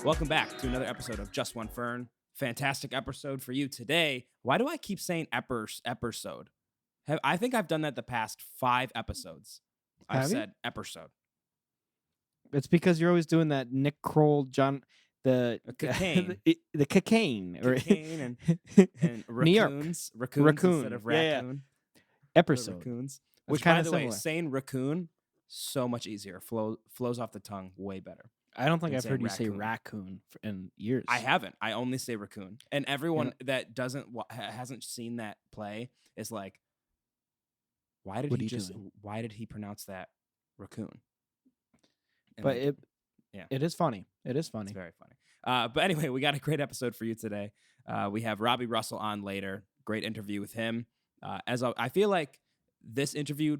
Welcome back to another episode of Just One Fern. Fantastic episode for you today. Why do I keep saying episode? I think I've done that the past 5 episodes. I've said episode. It's because you're always doing that Nick Kroll, the cocaine, the cocaine, and New York. raccoons instead of raccoon. Yeah. Episode. Raccoons. Which, by the way, saying raccoon so much easier. Flows off the tongue way better. I don't think I've heard you say raccoon in years. I haven't. I only say raccoon. And everyone that hasn't seen that play is like, why did he pronounce that raccoon? And but it is funny. It is funny. It's very funny. But anyway, we got a great episode for you today. We have Robbie Russell on later. Great interview with him. I feel like this interview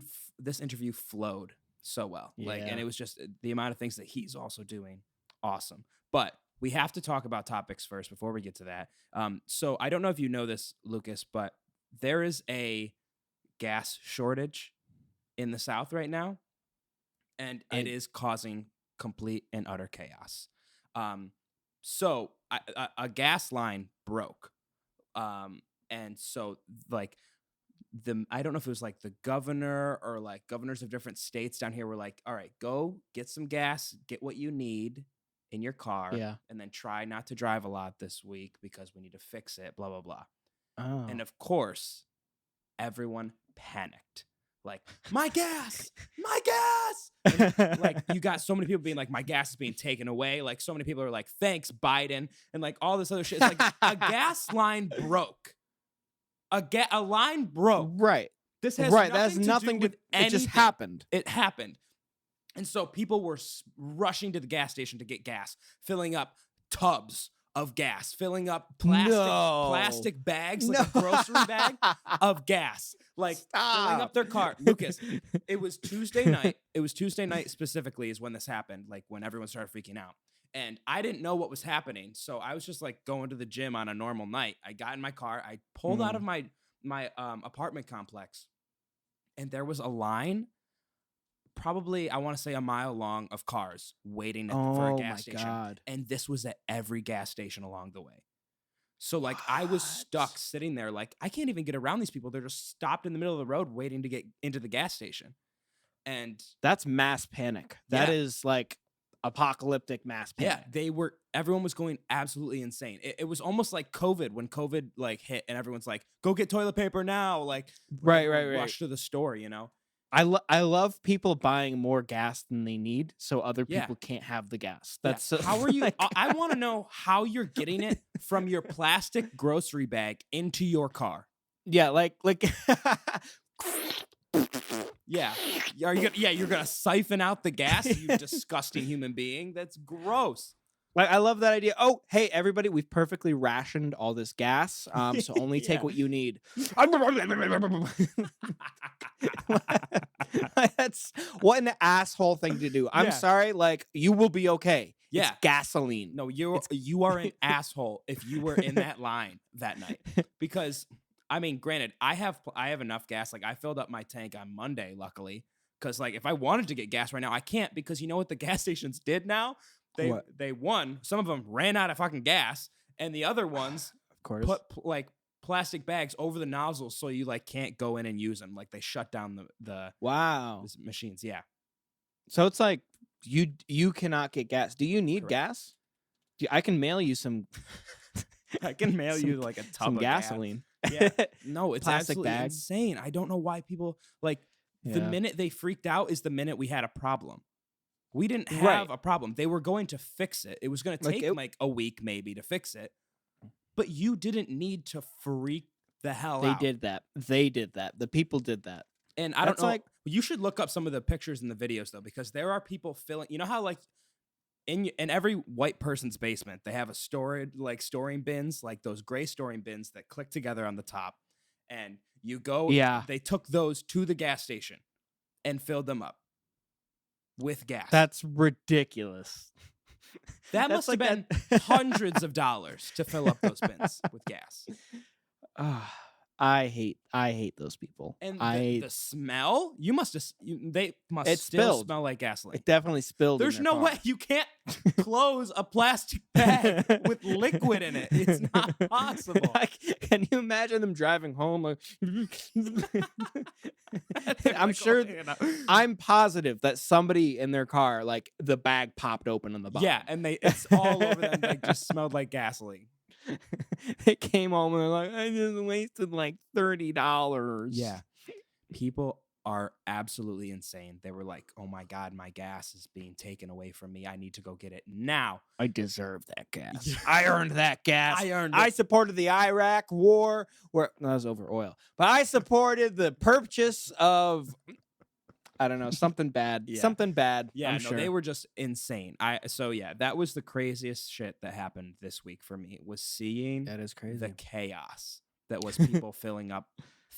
flowed so well. Yeah. And it was just the amount of things that he's also doing. Awesome. But we have to talk about topics first before we get to that. So I don't know if you know this, Lucas, but there is a gas shortage in the South right now, and it is causing complete and utter chaos. So a gas line broke. And so like I don't know if it was like the governor or like governors of different states down here were like, all right, go get some gas, get what you need in your car, and then try not to drive a lot this week because we need to fix it, blah, blah, blah. Oh. And of course, everyone panicked. Like, my gas! My gas! And, like, you got so many people being like, my gas is being taken away. Like, so many people are like, thanks, Biden. And like all this other shit. It's like a gas line broke. A line broke. Right. This has nothing to do with anything. It just happened. It happened. And so people were rushing to the gas station to get gas, filling up tubs of gas, filling up plastic bags, like a grocery bag of gas, like filling up their car. Lucas, it was Tuesday night. It was Tuesday night specifically is when this happened, like when everyone started freaking out. And I didn't know what was happening. So I was just like going to the gym on a normal night. I got in my car. I pulled out of my apartment complex. And there was a line, probably, I want to say a mile long, of cars waiting for a gas station. God. And this was at every gas station along the way. So like I was stuck sitting there like, I can't even get around these people. They're just stopped in the middle of the road waiting to get into the gas station. And that's mass panic. That is like apocalyptic mass panic. Yeah, everyone was going absolutely insane. It was almost like COVID, when COVID like hit and everyone's like, go get toilet paper now. Like right. Rush to the store, you know? I love people buying more gas than they need so other people can't have the gas. That's how are you? I want to know how you're getting it from your plastic grocery bag into your car. Yeah, like Yeah. You're gonna siphon out the gas, you disgusting human being. That's gross. Like, I love that idea. Oh, hey, everybody, we've perfectly rationed all this gas, so only take what you need. That's what an asshole thing to do. I'm sorry, like, you will be okay. Yeah. It's gasoline. No, you are an asshole if you were in that line that night. Because, I mean, granted, I have enough gas. Like, I filled up my tank on Monday, luckily. Because, like, if I wanted to get gas right now, I can't, because you know what the gas stations did now? They won. Some of them ran out of fucking gas, and the other ones, of course, put plastic bags over the nozzles so you like can't go in and use them. Like they shut down the machines. Yeah. So it's like you cannot get gas. Do you need gas? I can mail you some. I can mail you like a tub of gasoline. Yeah. No, it's plastic absolutely bag. insane. I don't know why people like the minute they freaked out is the minute we had a problem. We didn't have a problem. They were going to fix it. It was going to take like a week maybe to fix it. But you didn't need to freak the hell out. They did that. The people did that. And I don't know. Like, you should look up some of the pictures and the videos, though, because there are people filling. You know how, like, in every white person's basement, they have a storing bins, like those gray storing bins that click together on the top. And you go. Yeah. They took those to the gas station and filled them up with gas. That's ridiculous. That must have been hundreds of dollars to fill up those bins with gas. I hate those people. And the smell, they must It still spilled. smell like gasoline. It definitely spilled. There's in their no car. way you can't close a plastic bag with liquid in it. It's not possible. Can you imagine them driving home? Like, I'm Like, sure. you know. I'm positive that somebody in their car, like the bag popped open on the bottom. Yeah, and it's all over them. Like just smelled like gasoline. They came home and they're like, I just wasted like $30. Yeah. People are absolutely insane. They were like, oh my God, my gas is being taken away from me. I need to go get it now. I deserve that gas. Yeah. I earned that gas. I earned I it. supported the Iraq war. That was over oil. But I supported the purchase of, I don't know, something bad. Yeah. Something bad. Yeah, I'm no, sure. they were just insane. That was the craziest shit that happened this week for me, was seeing That is crazy. the chaos that was people filling up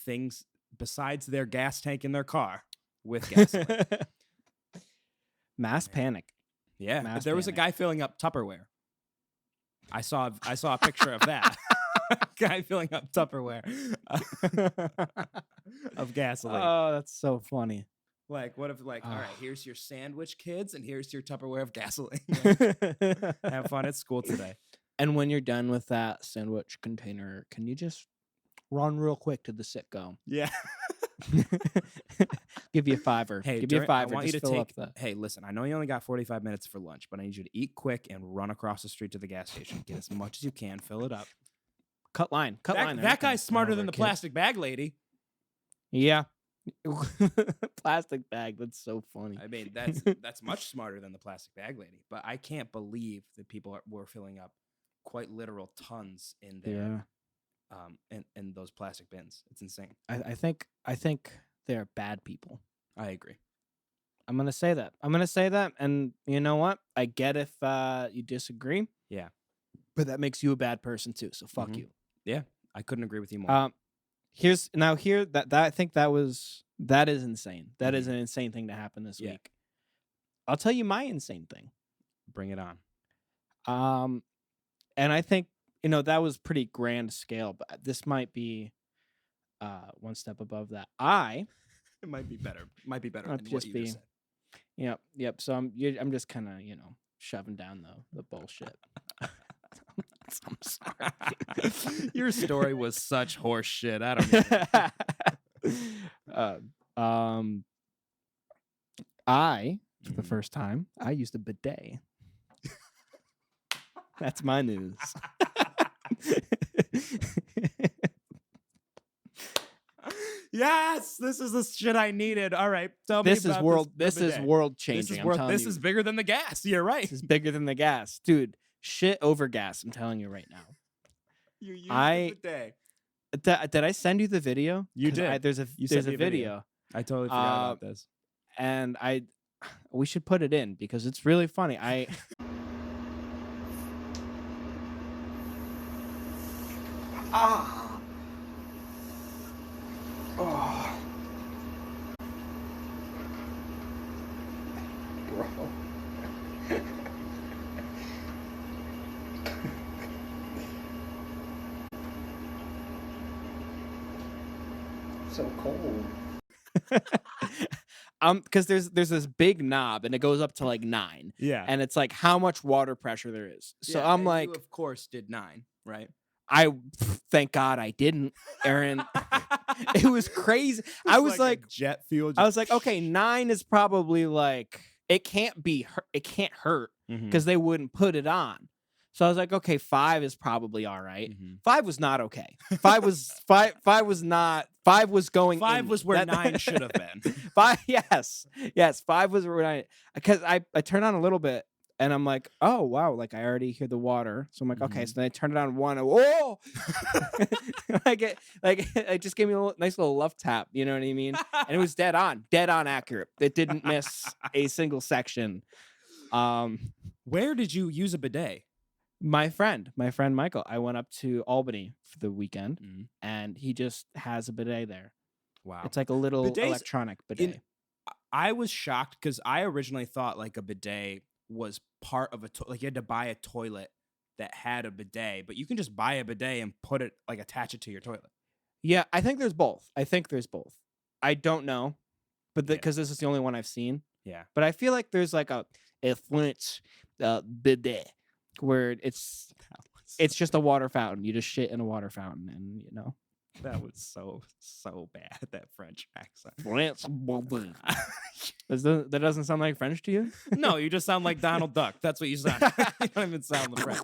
things besides their gas tank in their car with gasoline. Mass panic. Yeah, Mass there was a panic. guy filling up Tupperware. I saw a picture of that. Guy filling up Tupperware of gasoline. Oh, that's so funny. Like, what if, like, all right, here's your sandwich, kids, and here's your Tupperware of gasoline. Have fun at school today. And when you're done with that sandwich container, can you just run real quick to the Sitco? Yeah. Give you a $5. Hey, give you a $5. I want you Just to fill take. up the... Hey, listen, I know you only got 45 minutes for lunch, but I need you to eat quick and run across the street to the gas station. Get as much as you can. Fill it up. Cut line. Cut line. That guy's smarter than the plastic bag lady. Yeah. Plastic bag. That's so funny. I mean, that's much smarter than the plastic bag lady. But I can't believe that people were filling up quite literal tons in there. Yeah. In those plastic bins. It's insane. I think they're bad people. I agree. I'm gonna say that. And you know what? I get if you disagree. Yeah. But that makes you a bad person too. So fuck you. Yeah. I couldn't agree with you more. I think that is insane. That is an insane thing to happen this week. I'll tell you my insane thing. Bring it on. And I think, that was pretty grand scale, but this might be one step above that. It might be better. Might be better Might than what just you be- just said. Yep. So I'm just kind of, shoving down the bullshit. I'm sorry. Your story was such horse shit. I don't know. For the first time, I used a bidet. That's my news. Yes, this is the shit I needed. All right, tell me about This is world changing. This is bigger than the gas. You're right. This is bigger than the gas, dude. Shit over gas. I'm telling you right now. You used the bidet. Did I send you the video? You did. There's a video. I totally forgot about this. And we should put it in because it's really funny. Bro. So cold. Because there's this big knob and it goes up to like 9. Yeah. And it's like how much water pressure there is. So Yeah, I'm and like, you of course did 9, right? Thank God I didn't, Aaron. It was crazy. I was like jet fuel. I was like, okay, 9 is probably like it can't hurt because they wouldn't put it on. So I was like, okay, 5 is probably all right. 5 was not okay. 5 was not. 5 was going. 5 was where 9 should have been. 5, yes. 5 was where 9. Because I turned on a little bit and I'm like, oh wow, like I already hear the water. So I'm like, okay. So then I turned it on 1. Oh, it just gave me a nice little love tap. You know what I mean? And it was dead on accurate. It didn't miss a single section. Where did you use a bidet? My friend Michael, I went up to Albany for the weekend and he just has a bidet there. Wow. It's like a little Bidets electronic bidet. I was shocked because I originally thought like a bidet was part of like you had to buy a toilet that had a bidet, but you can just buy a bidet and put it, like attach it to your toilet. Yeah, I think there's both. I don't know, but because this is the only one I've seen. Yeah. But I feel like there's like a Flint's bidet where it's just a water fountain. You just shit in a water fountain, and That was so bad, that French accent. Flint's bidet. That doesn't sound like French to you? No, you just sound like Donald Duck. That's what you sound. You don't even sound the French.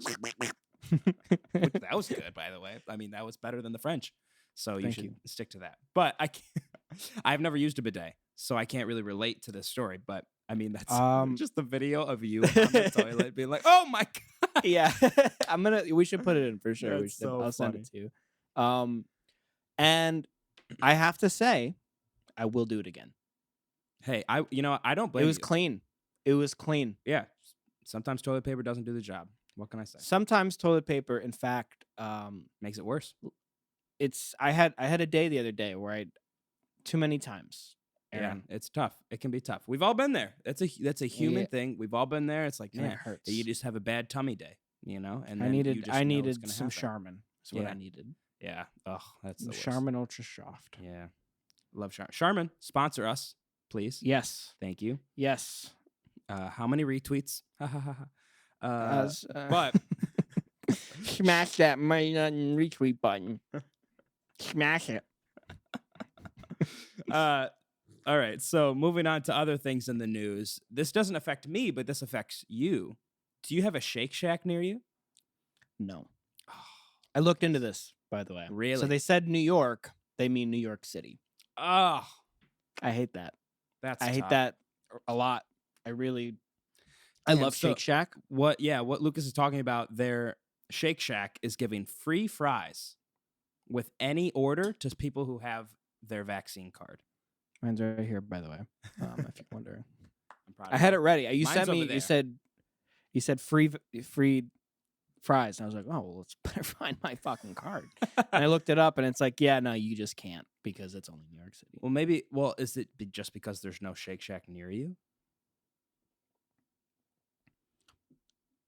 That was good, by the way. I mean, that was better than the French. So you should stick to that. But I can't, I've never used a bidet, so I can't really relate to this story. But I mean, that's just the video of you on the toilet being like, "Oh my god!" Yeah, we should put it in for sure. I'll send it to you. And I have to say, I will do it again. Hey, I don't blame you. It was clean. It was clean. Yeah. Sometimes toilet paper doesn't do the job. What can I say? Sometimes toilet paper, in fact, makes it worse. I had a day the other day where too many times. Aaron. Yeah, it's tough. It can be tough. We've all been there. That's a human thing. We've all been there. It's like, man, it hurts. You just have a bad tummy day, And I needed some Charmin. That's what I needed. Yeah. Oh, that's the worst. Charmin Ultra Soft. Yeah. Love Charmin. Charmin, sponsor us, please. Yes. Thank you. Yes. How many retweets? But smash that retweet button. Smash it. All right. So moving on to other things in the news. This doesn't affect me, but this affects you. Do you have a Shake Shack near you? No. I looked into this, by the way. Really? So they said New York. They mean New York City. Oh, I hate that. I hate that a lot. I love Shake Shack. What Lucas is talking about, their Shake Shack is giving free fries with any order to people who have their vaccine card. Mine's right here, by the way. If you're wondering. I'm proud of I had it ready. You Mine's sent me. over You said free fries, and I was like, oh, well, let's better find my fucking card. And I looked it up, and it's like, yeah, no, you just can't because it's only New York City. Well, is it just because there's no Shake Shack near you?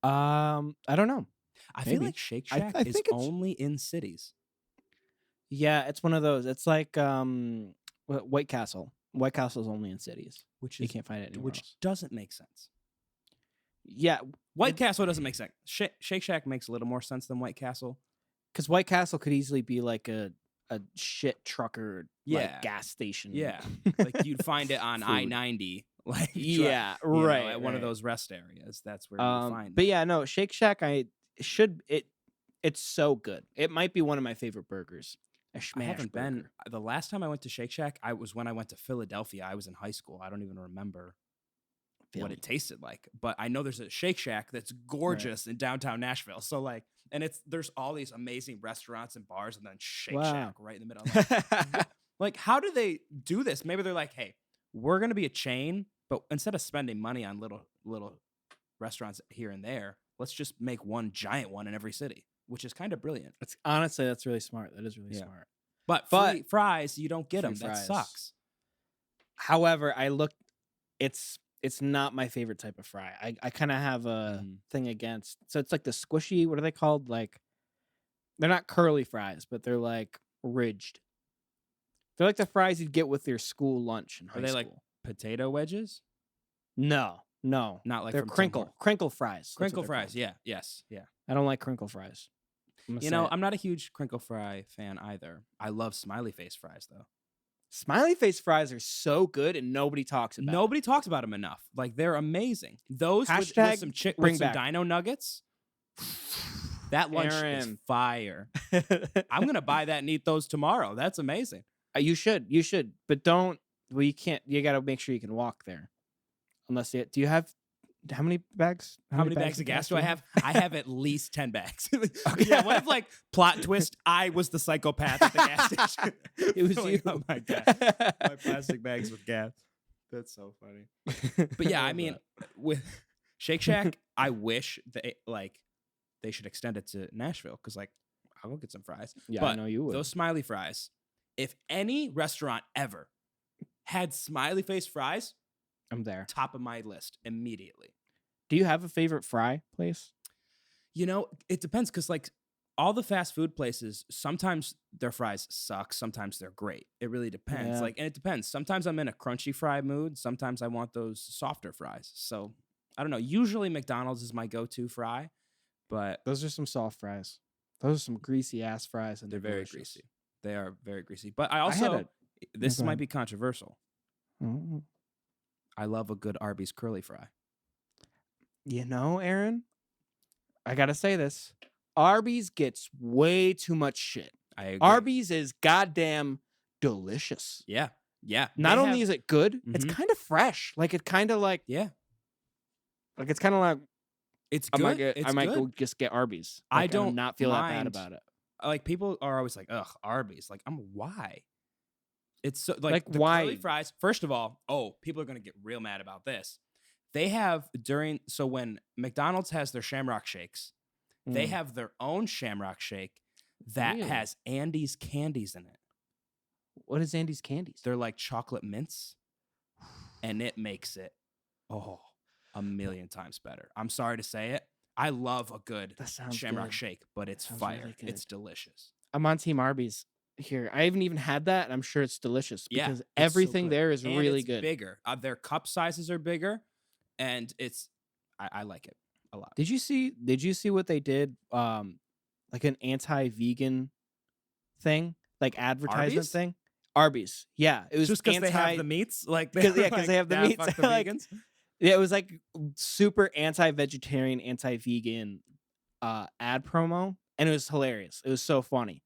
I don't know. I feel like Shake Shack is only in cities. Yeah, it's one of those. It's like White Castle. White Castle's only in cities. You can't find it anywhere else. Doesn't make sense. Yeah. White Castle doesn't make sense. Shake Shack makes a little more sense than White Castle. Because White Castle could easily be like a shit trucker like gas station. Yeah. Like you'd find it on I-90. Like right. At one of those rest areas. That's where you find it. But yeah, no, Shake Shack, it's so good. It might be one of my favorite burgers. I haven't been. The last time I went to Shake Shack, was when I went to Philadelphia. I was in high school. I don't even remember what it tasted like. But I know there's a Shake Shack that's gorgeous in downtown Nashville. So and there's all these amazing restaurants and bars, and then Shake Shack right in the middle. Like, how do they do this? Maybe they're like, hey, we're gonna be a chain, but instead of spending money on little restaurants here and there, let's just make one giant one in every city. Which is kind of brilliant. Honestly, that's really smart. That is really smart. But free fries, you don't get them. That sucks. However, it's not my favorite type of fry. I kind of have a thing against. So it's like the squishy. What are they called? Like, they're not curly fries, but they're like ridged. They're like the fries you'd get with your school lunch in high school. Are they like potato wedges? No, not like they're crinkle fries. Crinkle fries. Yeah. Yes. Yeah. I don't like crinkle fries. I'm not a huge crinkle fry fan either. I love smiley face fries though. Smiley face fries are so good and nobody talks about them. Nobody talks about them enough. Like, they're amazing. Those with some dino nuggets. That lunch is fire. I'm going to buy that and eat those tomorrow. That's amazing. You should. But you can't. You got to make sure you can walk there. Unless do you have how many bags? How many bags of gas do I have? I have at least 10 bags. Okay. Yeah, what if plot twist? I was the psychopath at the gas station. It was you. Oh my god, my plastic bags with gas. That's so funny. But yeah, I mean, with Shake Shack, I wish they should extend it to Nashville because I'll go get some fries. Yeah, but I know you would. Those smiley fries. If any restaurant ever had smiley face fries, I'm there. Top of my list immediately. Do you have a favorite fry place? It depends because all the fast food places, sometimes their fries suck, sometimes they're great. It really depends. Yeah. Like, and it depends. Sometimes I'm in a crunchy fry mood. Sometimes I want those softer fries. So I don't know. Usually McDonald's is my go-to fry, but Those are some soft fries. Those are some greasy ass fries, and they're very delicious. greasy. They are very greasy. But I had also, this go might ahead. be controversial. Mm. I love a good Arby's curly fry. You know, Aaron, I gotta say this. Arby's gets way too much shit. I agree. Arby's is goddamn delicious. Yeah. Yeah. Not only is it good, it's Mhm. kind of fresh. Like it's kind of like Yeah. it's kind of like It's I good. might get, It's I might good. go just get Arby's. I Like, don't and not feel that bad mind- about it. Like, people are always like, ugh, Arby's. Like, why? It's so, like the why? curly fries. First of all, people are going to get real mad about this. They have so when McDonald's has their Shamrock Shakes, they Mm. have their own Shamrock Shake that Really? has Andy's candies in it. What is Andy's candies? They're like chocolate mints, and it makes it, a million times better. I'm sorry to say it. I love a good That sounds Shamrock good. Shake, but it's Sounds fire. really good. It's delicious. I'm on Team Arby's here. I haven't even had that, and I'm sure it's delicious Yeah, because it's so everything good. there is And really it's good. bigger. Their cup sizes are bigger, and I like it a lot. Did you see what they did? Like an anti-vegan thing, like advertisement Arby's? thing. Arby's, yeah, it was Just because they have anti- the meats, like Because they're they have the "Nah, meats." fuck the Like, vegans. Yeah, it was like super anti-vegetarian, anti-vegan ad promo, and it was hilarious. It was so funny.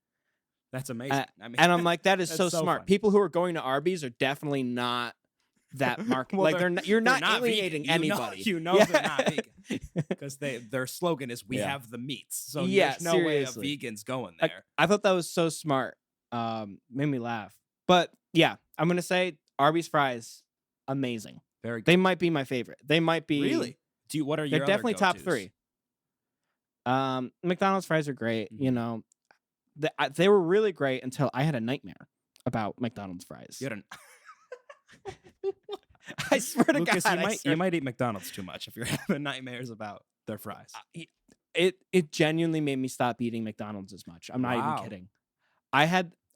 That's amazing. I mean, And I'm like, that is That's so so smart. funny. People who are going to Arby's are definitely not that market. Well, like you're they're not vegan. alienating anybody. You know Yeah. they're not vegan because their slogan is "We Yeah. have the meats." So Yeah, there's no seriously. way a vegan's going Like, there. I thought that was so smart. Made me laugh. But yeah, I'm gonna say Arby's fries, amazing. Very good. They might be my favorite. They might be Really? What are your They're other definitely top go-tos? 3. McDonald's fries are great. Mhm. You know, they were really great until I had a nightmare about McDonald's fries. You had an I swear to Lucas, God, you might eat McDonald's too much if you're having nightmares about their fries. It genuinely made me stop eating McDonald's as much. I'm not Wow. even kidding.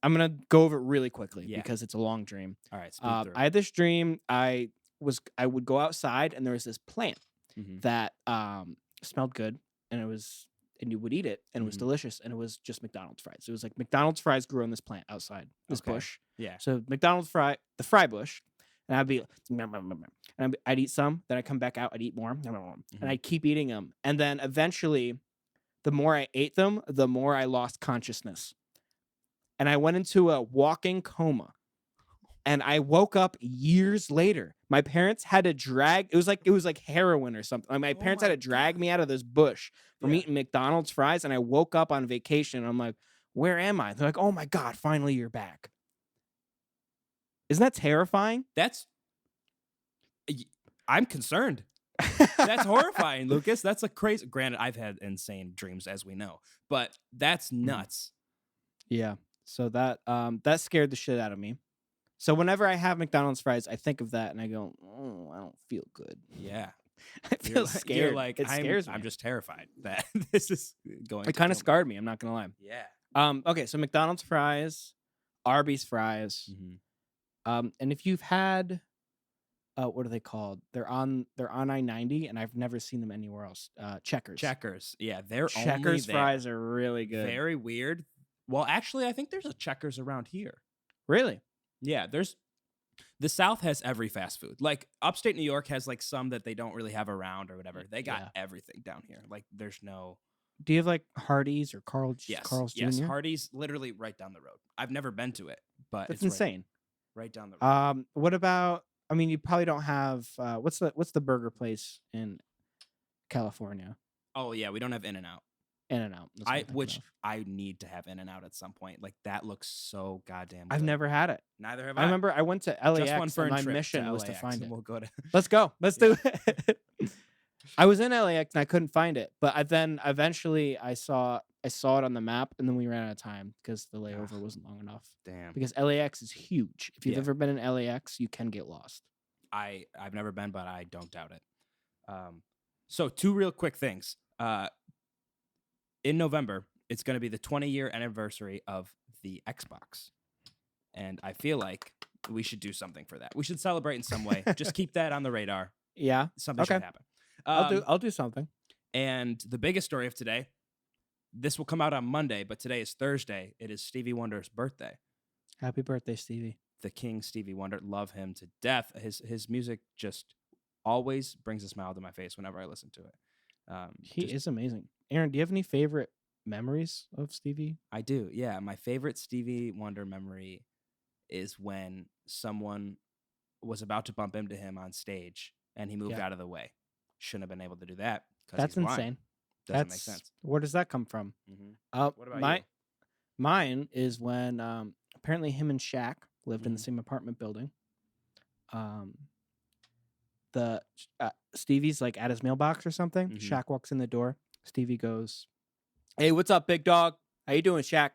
I'm gonna go over it really quickly Yeah. because it's a long dream. All right, speed through. I had this dream. I would go outside and there was this plant Mhm. that smelled good, and you would eat it, and it was Mhm. delicious, and it was just McDonald's fries. It was like McDonald's fries grew on this plant outside this Okay. bush. Yeah. So McDonald's the fry bush, and I'd be, and I'd eat some, then I'd come back out, I'd eat more, and I'd keep eating them, and then eventually, the more I ate them, the more I lost consciousness, and I went into a walking coma. And I woke up years later. My parents had to drag. It was like heroin or something. Like, my parents had my to drag me out of this bush from Yeah. eating McDonald's fries. And I woke up on vacation. And I'm like, where am I? They're like, oh my God, finally you're back. Isn't that terrifying? I'm concerned. That's horrifying, Lucas. That's a crazy. Granted, I've had insane dreams, as we know, but that's nuts. Yeah. So that scared the shit out of me. So whenever I have McDonald's fries, I think of that and I go, oh, I don't feel good. Yeah. I feel scared. You're like, it scares me. I'm just terrified that this is going to It kind of kill me. scarred me. I'm not gonna lie. Yeah. Okay, so McDonald's fries, Arby's fries, Mhm. and if you've had, what are they called? They're on I-90, and I've never seen them anywhere else. Checkers. Checkers. Yeah, they're only Checkers there. fries are really good. Very weird. Well, actually, I think there's a Checkers around here. Really? Yeah, the South has every fast food. Like upstate New York has like some that they don't really have around or whatever. They got Yeah. everything down here. Like there's no. Do you have like Hardee's or Carl's Yes, Jr.? Hardee's literally right down the road. I've never been to it, but That's it's insane. Right down the road. What about? I mean, you probably don't have. What's the burger place in California? Oh yeah, we don't have In-N-Out. In-N-Out. That's what I'm thinking Which of. I need to have In-N-Out at some point. Like that looks so goddamn good. I've never had it. Neither have I remember I went to LAX and JustOneFern my trip mission to was to LAX, find and it. We'll go to. Let's go. Let's do it. I was in LAX and I couldn't find it, but eventually I saw it on the map, and then we ran out of time because the layover wasn't long enough. Damn. Because LAX is huge. If you've Yeah. ever been in LAX, you can get lost. I've never been, but I don't doubt it. So 2 real quick things. In November, it's going to be the 20-year anniversary of the Xbox. And I feel like we should do something for that. We should celebrate in some way. Just keep that on the radar. Yeah. Something should happen. I'll do something. And the biggest story of today, this will come out on Monday, but today is Thursday. It is Stevie Wonder's birthday. Happy birthday, Stevie. The King Stevie Wonder. Love him to death. His music just always brings a smile to my face whenever I listen to it. He is amazing. Aaron, do you have any favorite memories of Stevie? I do, yeah. My favorite Stevie Wonder memory is when someone was about to bump into him on stage and he moved out of the way. Shouldn't have been able to do that. That's he's insane. blind. Doesn't make sense. Where does that come from? Mm-hmm. What about you? Mine is when apparently him and Shaq lived in the Mhm. same apartment building. The Stevie's like at his mailbox or something. Mhm. Shaq walks in the door. Stevie goes, "Hey, what's up, big dog? How you doing, Shaq?"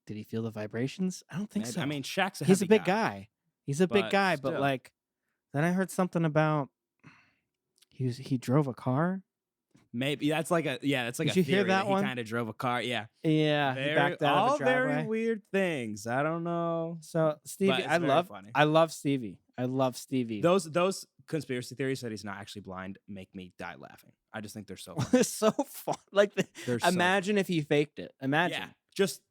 Did he feel the vibrations? I don't think so. I mean, Shaq's he's a big guy. He's a big but guy, but still. like, then I heard something about he drove a car. Maybe that's like a Did a you hear theory that he one? kind of drove a car. Yeah, Yeah, he backed out all of the driveway. very weird things. I don't know. So Stevie, But it's I very funny. love Stevie. I love Stevie. Those conspiracy theories that he's not actually blind make me die laughing. I just think they're so funny. It's so fun. Like, They're so imagine if he faked it. Imagine. Yeah, just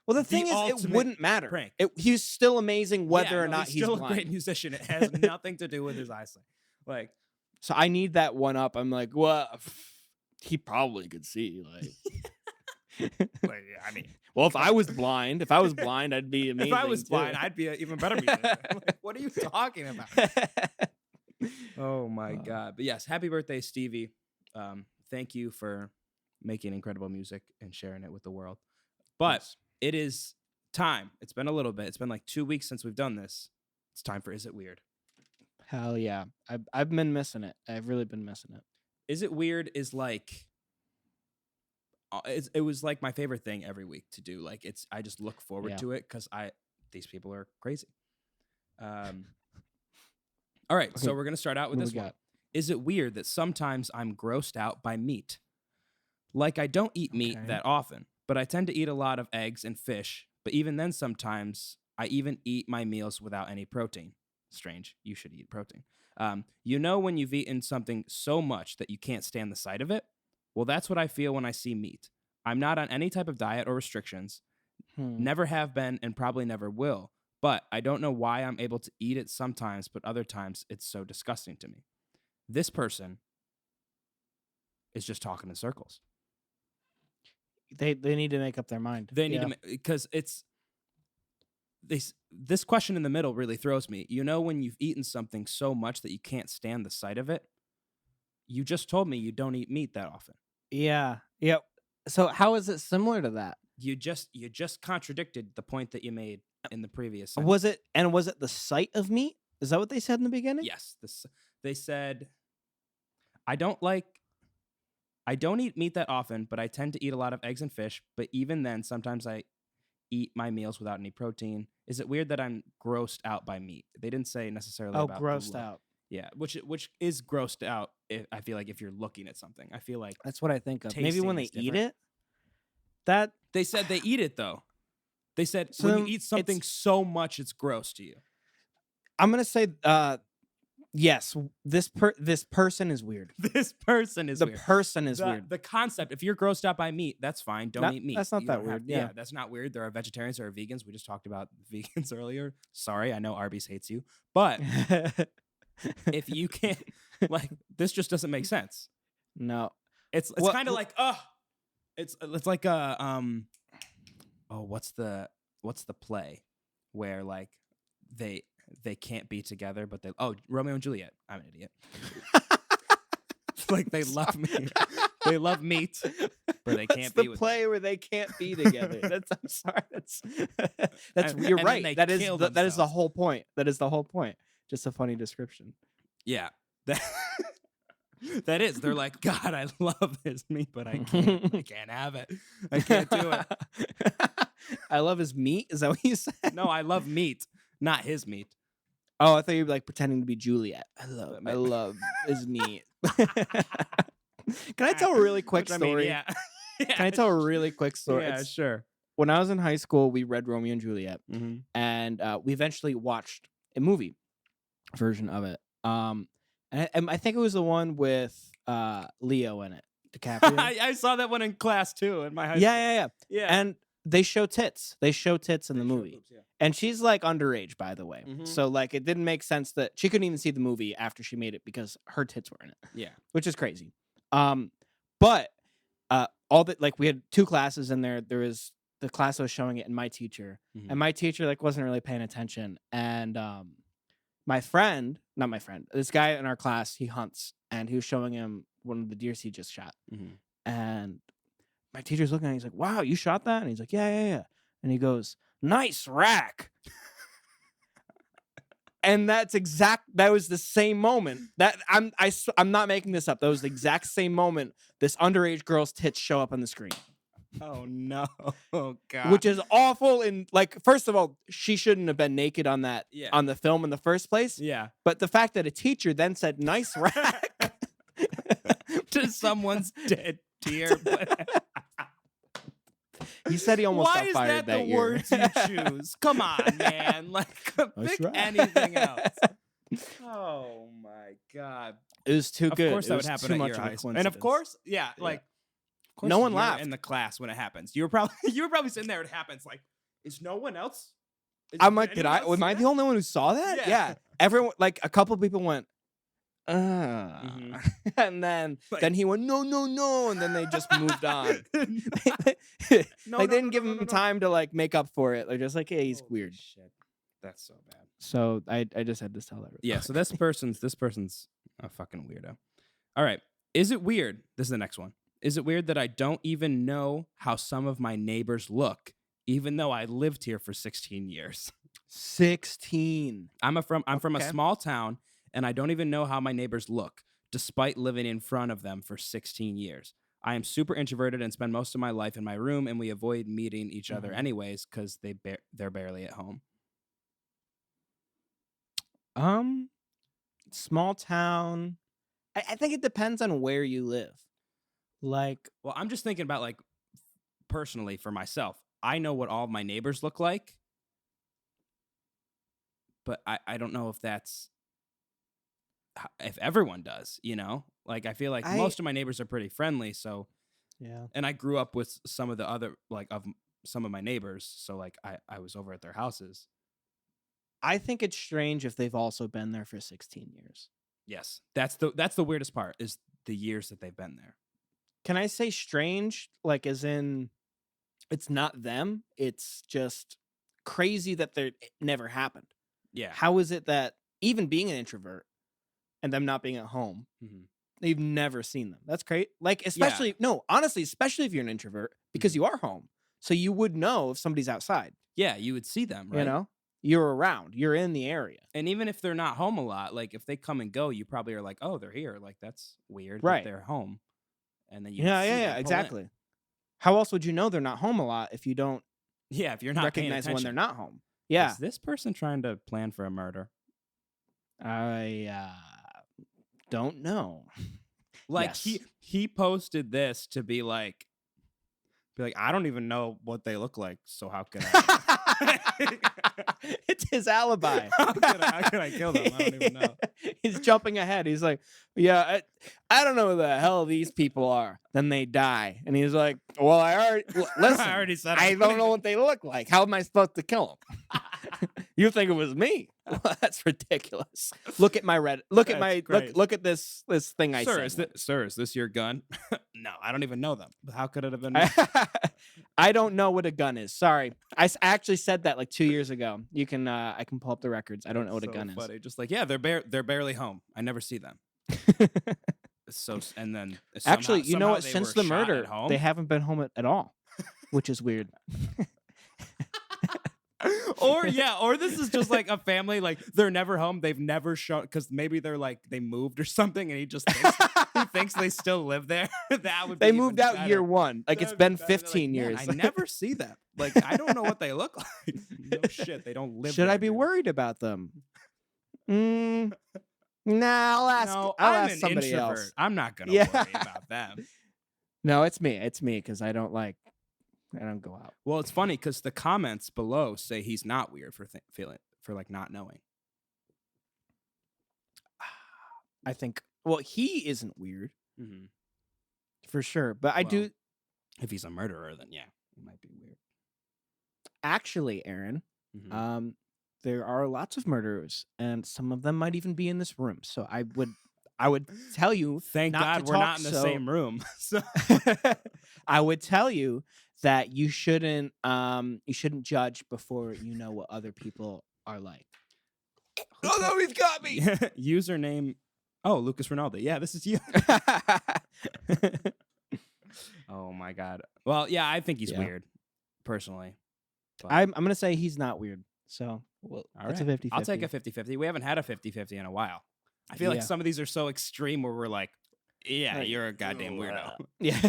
Well, the the thing is, it ultimate wouldn't matter. prank. He's still amazing whether yeah, or no, not he's still a blind. great musician. It has nothing to do with his eyesight. Like, So I need that one up. I'm like, well, he probably could see. Like, I mean, well, if I was blind, I'd be amazing. if I was too. blind, I'd be an even better musician. Like, what are you talking about? Oh my God. But yes, happy birthday, Stevie. Thank you for making incredible music and sharing it with the world. But Yes. it is time. It's been a little bit. It's been like 2 weeks since we've done this. It's time for Is It Weird? Hell yeah. I've been missing it. I've really been missing it. Is It Weird is like, it was like my favorite thing every week to do. Like, I just look forward to it because these people are crazy. All right, so we're going to start out with What this we one. got? Is it weird that sometimes I'm grossed out by meat? Like, I don't eat meat Okay. that often, but I tend to eat a lot of eggs and fish. But even then, sometimes I even eat my meals without any protein. Strange. You should eat protein. You know when you've eaten something so much that you can't stand the sight of it? Well, that's what I feel when I see meat. I'm not on any type of diet or restrictions. Never have been and probably never will. But I don't know why I'm able to eat it sometimes, but other times it's so disgusting to me. This person is just talking in circles. They need to make up their mind. They need to, because this question in the middle really throws me. You know when you've eaten something so much that you can't stand the sight of it? You just told me you don't eat meat that often. Yeah. Yep. So how is it similar to that? You just contradicted the point that you made in the previous sentence. Was it the sight of meat? Is that what they said in the beginning? Yes. They said, I don't eat meat that often, but I tend to eat a lot of eggs and fish. But even then, sometimes I eat my meals without any protein. Is it weird that I'm grossed out by meat? They didn't say necessarily about grossed out. Yeah, which is grossed out. I feel like if you're looking at something, I feel like That's what I think of. Maybe tasting when they is eat different. it. That they said they eat it though. They said So when then you eat something so much, it's gross to you. I'm gonna say, yes. This person is weird. This person is The weird. person is weird. The concept, if you're grossed out by meat, that's fine. Don't eat meat. That's not You that don't have- weird, yeah. that's not weird. There are vegetarians, there are vegans. We just talked about vegans earlier. Sorry, I know Arby's hates you. But if you can't, like, this just doesn't make sense. No. It's Well, kind of like, it's like a what's the play where like they can't be together, but Romeo and Juliet. I'm an idiot. Like they love me. They love meat, but they can't be the with play where they can't be together. I'm sorry. That's you're and right. then they That is kill that is the themselves. whole point. That is the whole point. Just a funny description. Yeah. That is. They're like, God, I love his meat, but I can't have it. I can't do it. I love his meat. Is that what you said? No, I love meat, not his meat. Oh, I thought you were like pretending to be Juliet. I love his meat. Can I tell a really quick story? Yeah. Can I tell a really quick story? Yeah, sure. When I was in high school, we read Romeo and Juliet, and we eventually watched a movie version of it. And I think it was the one with Leo in it, DiCaprio. I saw that one in class too in my high school. Yeah. And they show tits. They show tits in the movie. Boobs, yeah. And she's like underage, by the way. So like it didn't make sense that she couldn't even see the movie after she made it because her tits were in it. Yeah. Which is crazy. But all that, like, we had two classes in there. There was the class that was showing it and my teacher. And my teacher like wasn't really paying attention. And this guy in our class, he hunts, and he was showing him one of the deers he just shot. And my teacher's looking at him, he's like, "Wow, you shot that?" And he's like, yeah. And he goes, "Nice rack." And that was the same moment that I'm not making this up. That was the exact same moment this underage girl's tits show up on the screen. Oh no. Oh god. Which is awful. And like, first of all, she shouldn't have been naked on that on the film in the first place. Yeah. But the fact that a teacher then said "nice rack" to someone's dead deer. He said he almost got fired that year. Why is that the words you choose? Come on, man. Like, pick anything else. Oh my god. It was too good. Of course that would happen at your high school. And of course, like, of course no one laughed in the class when it happens. You were probably sitting there. It happens. Like, is no one else? I'm like, am I the only one who saw that? Yeah. Everyone, like, a couple people went, and then he went, no, and then they just moved on. They didn't give him time to like make up for it. They're just like, hey, he's weird. Shit. That's so bad. So I just had to tell that. Yeah. So this person's a fucking weirdo. All right. Is it weird? This is the next one. Is it weird that I don't even know how some of my neighbors look, even though I lived here for 16 years? 16. I'm from a small town, and I don't even know how my neighbors look, despite living in front of them for 16 years. I am super introverted and spend most of my life in my room, and we avoid meeting each other anyways because they're barely at home. Small town. I think it depends on where you live. Like, well, I'm just thinking about, like, personally for myself. I know what all of my neighbors look like, but I don't know if everyone does, you know? Like, I feel like most of my neighbors are pretty friendly, so yeah. And I grew up with some of the other, like, of some of my neighbors, so like I was over at their houses. I think it's strange if they've also been there for 16 years. Yes. That's the weirdest part, is the years that they've been there. Can I say strange, like, as in it's not them, it's just crazy that it never happened? Yeah. How is it that even being an introvert and them not being at home, they've never seen them? That's great. Like, especially especially if you're an introvert, because you are home, so you would know if somebody's outside. Yeah, you would see them, right? You know, you're around, you're in the area, and even if they're not home a lot, like, if they come and go, you probably are like, oh, they're here. Like, that's weird. Right? That they're home, and then you exactly. How else would you know they're not home a lot if you don't? Yeah, if you're not recognize when they're not home. Yeah. Is this person trying to plan for a murder? I don't know. Like, he posted this to be like, I don't even know what they look like, so how could I? It's his alibi. How could I kill them? I don't even know. He's jumping ahead. He's like, yeah, I don't know who the hell these people are. Then they die. And he's like, well, listen, I already said I don't know what they look like. How am I supposed to kill them? You think it was me? Well, that's ridiculous. Look at my look at this thing I said. Sir, is this your gun? No, I don't even know them. How could it have been me? I don't know what a gun is. Sorry. I actually said that like 2 years ago. You can I can pull up the records. I don't know what a gun is. Just like, yeah, they're barely home. I never see them. And then actually, you know what? Since the murder, they haven't been home at all, which is weird. Or this is just like a family, like, they're never home. They've never shown, because maybe they're like, they moved or something, and he just thinks they still live there. That would be they moved out better. year one. Like, it's been 15 years. I never see them. Like, I don't know what they look like. No shit, they don't live. Should I be worried about them? Nah, No, I'll I'm ask an somebody introvert. else. I'm not gonna Yeah. worry about them. No, it's me. It's me because I don't go out. Well, it's funny because the comments below say he's not weird for like not knowing. I think. Well, he isn't weird Mm-hmm. for sure, but I do. If he's a murderer, then yeah, he might be weird. Actually, Aaron, Mm-hmm. there are lots of murderers, and some of them might even be in this room. So I would tell you. Thank not God to we're talk not in the same room. So I would tell you that you shouldn't judge before you know what other people are like. Oh no, he's got me. Username. Oh, Lucas Ronaldo. Yeah, this is you. Oh my God. Well, yeah, I think he's weird, personally. But I'm gonna say he's not weird. So it's a 50-50. I'll take a 50-50. We haven't had a 50-50 in a while. I feel like some of these are so extreme where we're like, yeah, you're a goddamn weirdo. Yeah.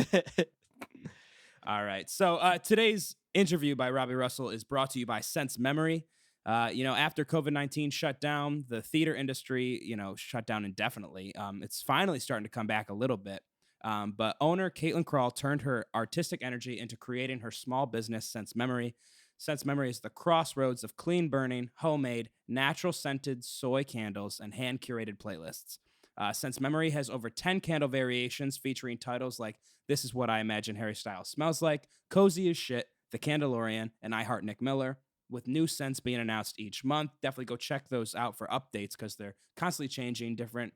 All right. So today's interview by Robbie Russell is brought to you by Sense Memory. After COVID-19 shut down, the theater industry, shut down indefinitely. It's finally starting to come back a little bit. But owner Caitlin Krall turned her artistic energy into creating her small business, Sense Memory. Sense Memory is the crossroads of clean burning, homemade, natural scented soy candles and hand curated playlists. Sense Memory has over 10 candle variations featuring titles like This Is What I Imagine Harry Styles Smells Like, Cozy as Shit, The Candelorian, and I Heart Nick Miller, with new scents being announced each month. Definitely go check those out for updates because they're constantly changing. Different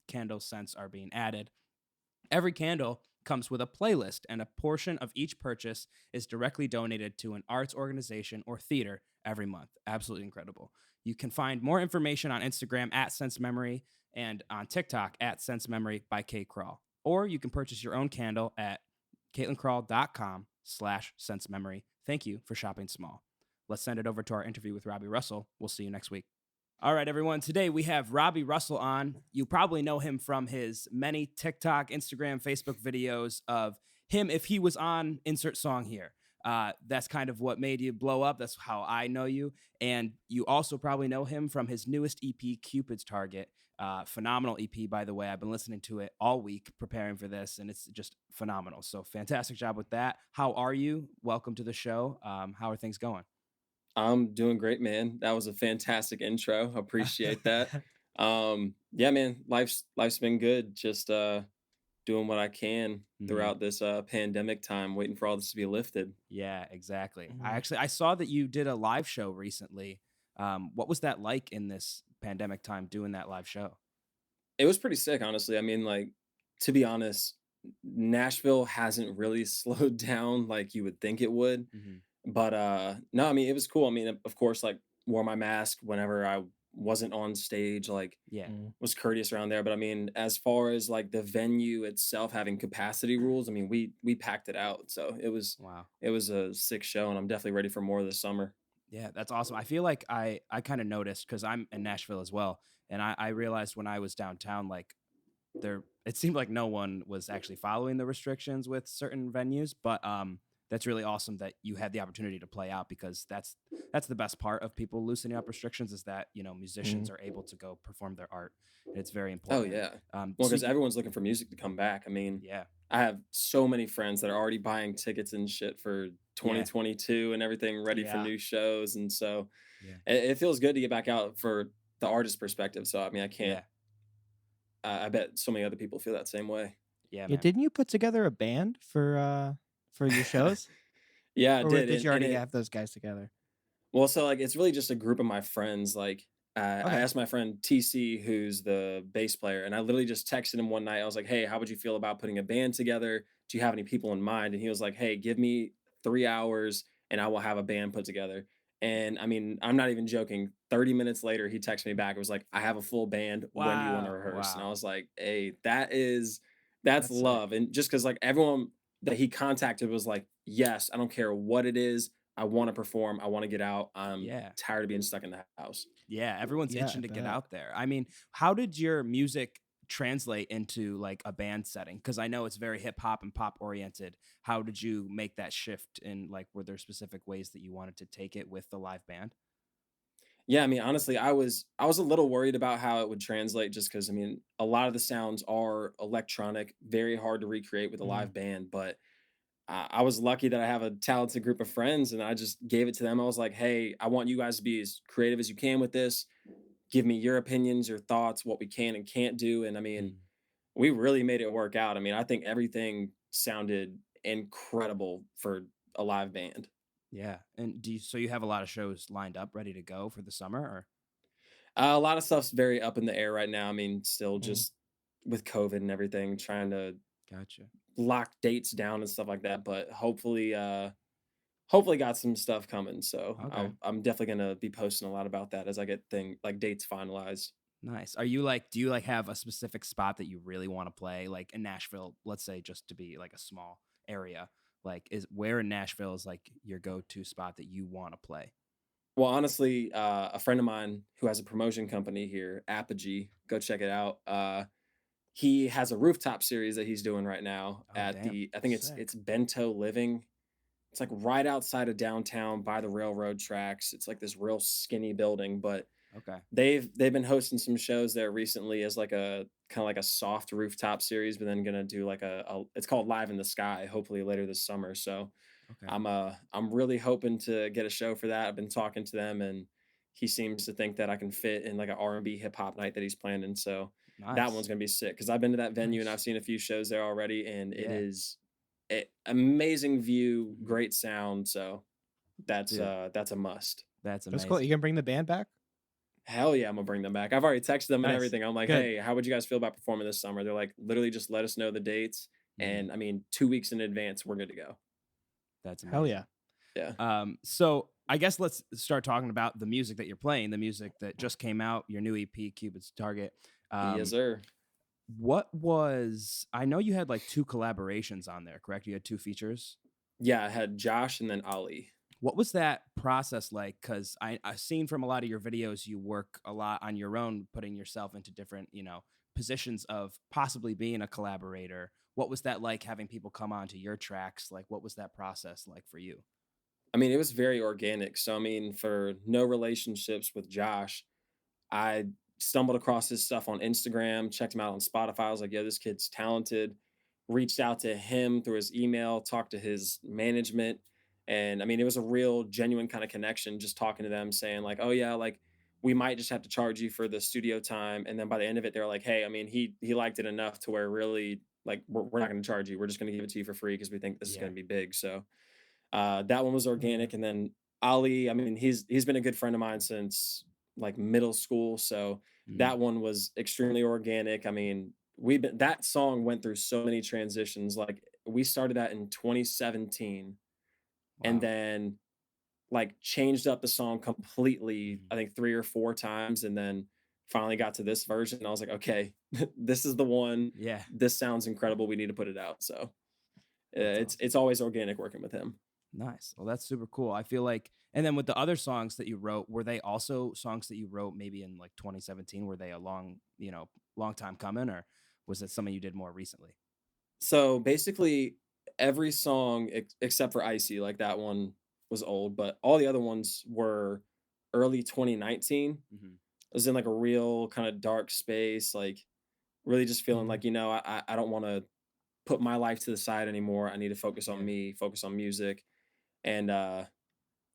candle scents are being added. Every candle comes with a playlist, and a portion of each purchase is directly donated to an arts organization or theater every month. Absolutely incredible. You can find more information on Instagram at Sense Memory and on TikTok at Sense Memory by Kate Krall. Or you can purchase your own candle at CaitlinKrall.com/Sense Memory. Thank you for shopping small. Let's send it over to our interview with Robbie Russell. We'll see you next week. All right, everyone. Today we have Robbie Russell on. You probably know him from his many TikTok, Instagram, Facebook videos of him if he was on insert song here. That's kind of what made you blow up. That's how I know you. And you also probably know him from his newest EP, Cupid's Target. Phenomenal EP, by the way. I've been listening to it all week preparing for this, and it's just phenomenal. So fantastic job with that. How are you? Welcome to the show. How are things going? I'm doing great, man. That was a fantastic intro. Appreciate that. Yeah, man, life's been good. Just doing what I can throughout this pandemic time, waiting for all this to be lifted. Yeah, exactly. Mhm. I saw that you did a live show recently. What was that like in this pandemic time doing that live show? It was pretty sick, honestly. I mean, like, to be honest, Nashville hasn't really slowed down like you would think it would. But no, I mean, it was cool. I mean, of course, like, wore my mask whenever I wasn't on stage, like, Yeah. Mhm. was courteous around there. But I mean, as far as like the venue itself having capacity rules, I mean, we packed it out. So Wow. it was a sick show, and I'm definitely ready for more this summer. Yeah, that's awesome. I feel like I kind of noticed because I'm in Nashville as well, and I realized when I was downtown, like it seemed like no one was actually following the restrictions with certain venues, but that's really awesome that you had the opportunity to play out because that's the best part of people loosening up restrictions is that musicians are able to go perform their art. And it's very Oh important. yeah. Um, Well, so because everyone's looking for music to come back. I mean, yeah, I have so many friends that are already buying tickets and shit for yeah, 2022 and everything, ready for Yeah. new shows, and so yeah, it feels good to get back out for the artist perspective. So I mean, I can't. yeah, I bet so many other people feel that same way. yeah, Yeah, man. didn't you put together a band for your shows, Yeah, I or did, did you and already it have those guys together? well, so like it's really just a group of my friends. Like I Okay. asked my friend TC, who's the bass player, and I literally just texted him one night. I was like, "Hey, how would you feel about putting a band together? Do you have any people in mind?" And he was like, "Hey, give me 3 hours, and I will have a band put together." And I mean, I'm not even joking. 30 minutes later, he texted me back. It was like, "I have a full band. When do you want to rehearse?" And I Wow. was like, "Hey, that's That's sick. love." And just because like everyone that he contacted was like, "Yes, I don't care what it is. I want to perform. I want to get out. I'm Yeah. tired of being stuck in the house." Yeah, everyone's Yeah, I itching to get bet. out there. I mean, how did your music translate into like a band setting? Because I know it's very hip hop and pop oriented. How did you make that shift? And like, were there specific ways that you wanted to take it with the live band? Yeah, I mean, honestly, I was a little worried about how it would translate just because I mean, a lot of the sounds are electronic, very hard to recreate with a Mhm. live band, but I was lucky that I have a talented group of friends and I just gave it to them. I was like, "Hey, I want you guys to be as creative as you can with this. Give me your opinions, your thoughts, what we can and can't do." And I mean, Mm. we really made it work out. I mean, I think everything sounded incredible for a live band. Yeah. And so you have a lot of shows lined up ready to go for the summer, or? A lot of stuff's very up in the air right now. I mean, still Mhm. just with COVID and everything, trying to Gotcha. lock dates down and stuff like that. But hopefully got some stuff coming. So Okay. I'm definitely gonna be posting a lot about that as I get dates finalized. Nice. Are you like, do you like have a specific spot that you really want to play? Like in Nashville, let's say, just to be like a small area. Like, is where in Nashville is like your go-to spot that you want to play? Well, honestly, a friend of mine who has a promotion company here, Apogee, go check it out. He has a rooftop series that he's doing right now Oh, at damn. I think Sick. it's Bento Living. It's like right outside of downtown by the railroad tracks. It's like this real skinny building, but Okay. they've been hosting some shows there recently as like a kind of like a soft rooftop series, but then gonna do like it's called Live in the Sky, hopefully later this summer. So Okay. I'm really hoping to get a show for that. I've been talking to them and he seems to think that I can fit in like an R&B hip hop night that he's planning. So that one's Nice. gonna be sick because I've been to that venue and I've Nice. seen a few shows there already, and it Yeah. is amazing view, Mhm. great sound. So Dude, that's a must. that's That's cool. You amazing. can bring the band back? Hell yeah, I'm gonna bring them back. I've already texted them and Nice. everything. I'm like, Good. hey, how would you guys feel about performing this summer? They're like, literally just let us know the dates. Mhm. And I mean, 2 weeks in advance, we're good to go. That's Hell yeah. amazing. Yeah. So I guess let's start talking about the music that you're playing, the music that just came out, your new EP, Cupid's Target. Yes, Um, sir. I know you had like two collaborations on there, correct? You had two features. Yeah, I had Josh and then Ali. What was that process like? Because I've seen from a lot of your videos, you work a lot on your own, putting yourself into different, positions of possibly being a collaborator. What was that like having people come onto your tracks? Like, what was that process like for you? I mean, it was very organic. So I mean, for no relationships with Josh, I stumbled across his stuff on Instagram, checked him out on Spotify. I was like, yo, this kid's talented. Reached out to him through his email, talked to his management. And I mean, it was a real genuine kind of connection, just talking to them, saying, like, oh yeah, like we might just have to charge you for the studio time. And then by the end of it, they're like, hey, I mean, he liked it enough to where really like we're not going to charge you. We're just going to give it to you for free because we think this is Yeah. going to be big. So that one was Yeah. organic. And then Ali, I mean, he's been a good friend of mine since like middle school. So Mhm. that one was extremely organic. I mean, we've been that song went through so many transitions. Like we started that in 2017 and Wow. then like changed up the song completely, Mhm. I think 3 or 4 times, and then finally got to this version. And I was like, okay, this is the one. Yeah. This sounds incredible. We need to put it out. So That's awesome. it's always organic working with him. Nice. Well, that's super cool. I feel like, and then with the other songs that you wrote, were they also songs that you wrote maybe in like 2017? Were they a long time coming, or was it something you did more recently? So basically, every song except for Icy, like that one was old, but all the other ones were early 2019. Hmm. I was in like a real kind of dark space, like really just feeling Mhm. like, I don't want to put my life to the side anymore. I need to focus on Yeah. me, focus on music. And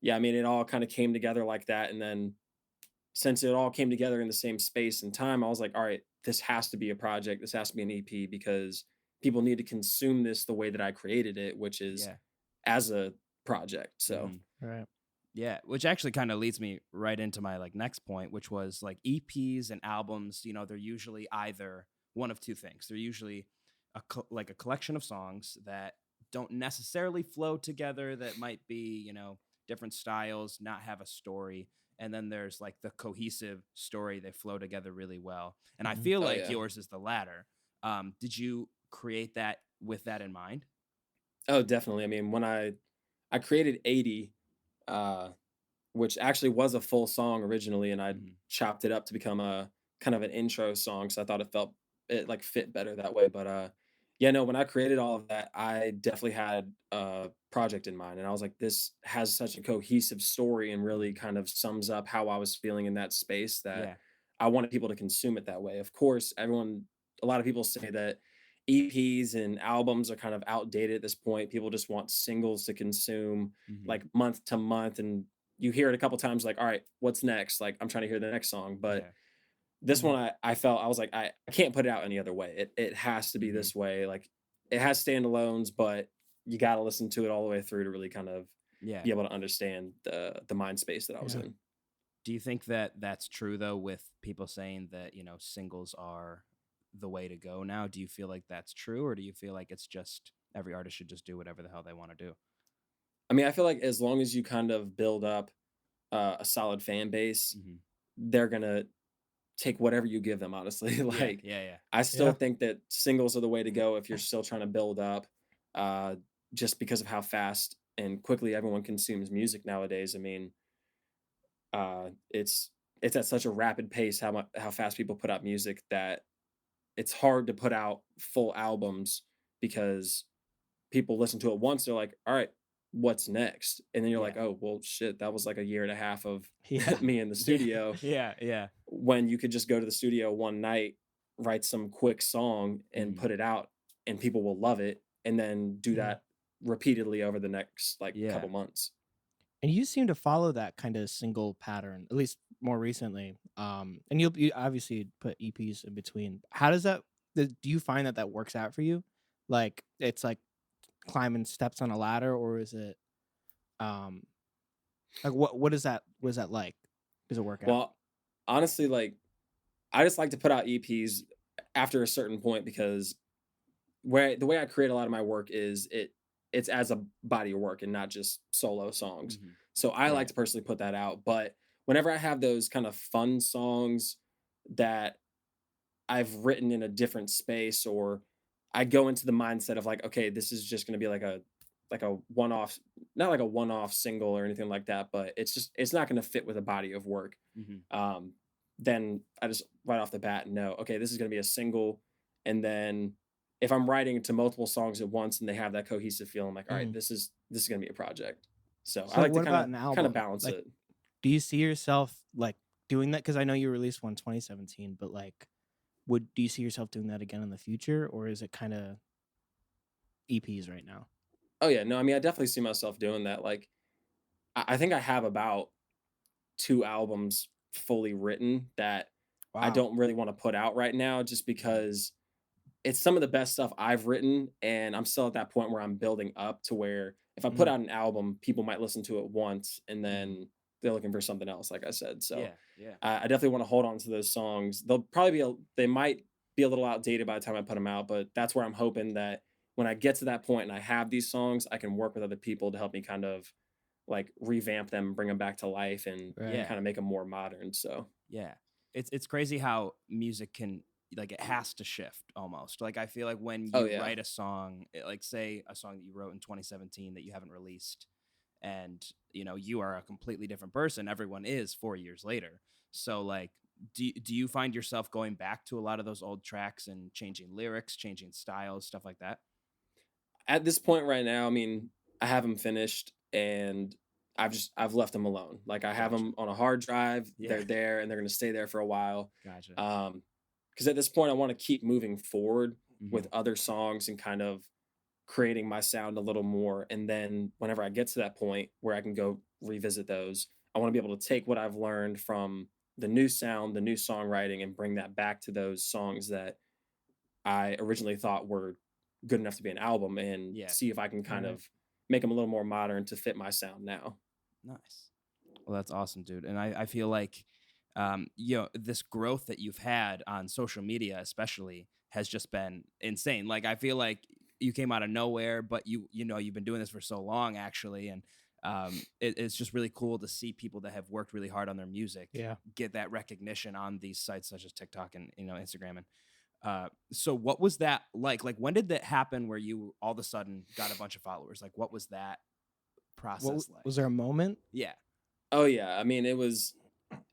yeah, I mean, it all kind of came together like that. And then since it all came together in the same space and time, I was like, all right, this has to be a project. This has to be an EP because people need to consume this the way that I created it, which is Yeah. as a project. So, Hmm. Right. Yeah. Which actually kind of leads me right into my like next point, which was like EPs and albums. They're usually either one of two things. They're usually like a collection of songs that don't necessarily flow together. That might be different styles, not have a story. And then there's like the cohesive story. They flow together really well. And I Mhm. feel oh like yeah. yours is the latter. Did you create that with that in mind? Oh, definitely. I mean, when I created 80, uh, which actually was a full song originally, and I Hmm. chopped it up to become a kind of an intro song. So I thought it like fit better that way. But Yeah, no, when I created all of that, I definitely had a project in mind. And I was like, this has such a cohesive story and really kind of sums up how I was feeling in that space that Yeah. I wanted people to consume it that way. Of course, a lot of people say that EPs and albums are kind of outdated at this point. People just want singles to consume Hmm. like month to month. And you hear it a couple times, like, all right, what's next? Like, I'm trying to hear the next song. But Yeah. this one I felt I was like, I can't put it out any other way. It has to be Hmm. this way. Like it has standalones, but you gotta listen to it all the way through to really kind of Yeah. be able to understand the mind space that I was Yeah. in. Do you think that that's true though, with people saying that, singles are the way to go now? Do you feel like that's true, or do you feel like it's just every artist should just do whatever the hell they want to do? I mean, I feel like as long as you kind of build up a solid fan base, Hmm. they're gonna take whatever you give them, honestly. Yeah, Like yeah, yeah, I still Yeah. think that singles are the way to go if you're still trying to build up, uh, just because of how fast and quickly everyone consumes music nowadays. I mean, it's at such a rapid pace how fast people put out music that it's hard to put out full albums because people listen to it once, they're like, all right, what's next? And then you're yeah, like, oh well shit, that was like a year and a half of Yeah. me in the yeah, studio yeah, yeah. when you could just go to the studio one night, write some quick song and Hmm. put it out and people will love it and then do Yeah. that repeatedly over the next like Yeah. couple months. And you seem to follow that kind of single pattern, at least more recently. And you obviously put EPs in between. How does that? Do you find that that works out for you? Like it's like climbing steps on a ladder, or is it um like what is that? What is that like? Does it work out? Well, honestly, like I just like to put out EPs after a certain point because where the way I create a lot of my work is it's as a body of work and not just solo songs. Hmm. So I like Right. to personally put that out. But whenever I have those kind of fun songs that I've written in a different space, or I go into the mindset of like, okay, this is just gonna be like a one off, not like a one off single or anything like that, but it's not gonna fit with a body of work. Hmm. Um, then I just right off the bat know, okay, this is gonna be a single, and then if I'm writing to multiple songs at once and they have that cohesive feel, I'm like, all right, Mhm. this is gonna be a project. So I So like, like to what about an kind of album? balance Like, it. do you see yourself like doing that? Because I know you released one 2017, but like, would do you see yourself doing that again in the future, or is it kind of EPs right now? Oh yeah, no, I mean I definitely see myself doing that. Like I think I have about 2 albums fully written that I Wow. don't really wanna put out right now just Hmm. because it's some of the best stuff I've written, and I'm still at that point where I'm building up to where if I put Mhm. out an album, people might listen to it once, and Hmm. then they're looking for something else, like I said. So, Yeah, yeah. I definitely wanna hold on to those songs. They might be a little outdated by the time I put them out, but that's where I'm hoping that when I get to that point and I have these songs, I can work with other people to help me kind of, like, revamp them, bring them back to life, and Right. Yeah. kinda make them more modern, so Yeah. It's crazy how music can, like, it has to shift almost. Like I feel like when Oh, you yeah. write a song, like say a song that you wrote in 2017 that you haven't released, and you are a completely different person. Everyone is 4 years later. So like, do you find yourself going back to a lot of those old tracks and changing lyrics, changing styles, stuff like that? At this point right now, I mean, I have them finished and I've left them alone. Like I have Gotcha. them on a hard drive. Yeah. They're there and they're going to stay there for a while. Gotcha. Because at this point, I want to keep moving forward Hmm. with other songs and kind of creating my sound a little more. And then whenever I get to that point where I can go revisit those, I want to be able to take what I've learned from the new sound, the new songwriting, and bring that back to those songs that I originally thought were good enough to be an album and Yeah. see if I can kind Right. of make them a little more modern to fit my sound now. Nice. Well, that's awesome, dude. And I feel like, this growth that you've had on social media, especially, has just been insane. Like, I feel like you came out of nowhere, but you've been doing this for so long, actually. And it's just really cool to see people that have worked really hard on their music Yeah. get that recognition on these sites such as TikTok and, Instagram. And so what was that like? Like, when did that happen where you all of a sudden got a bunch of followers? Like, what was that process like? Was there a moment? Yeah. Oh yeah, I mean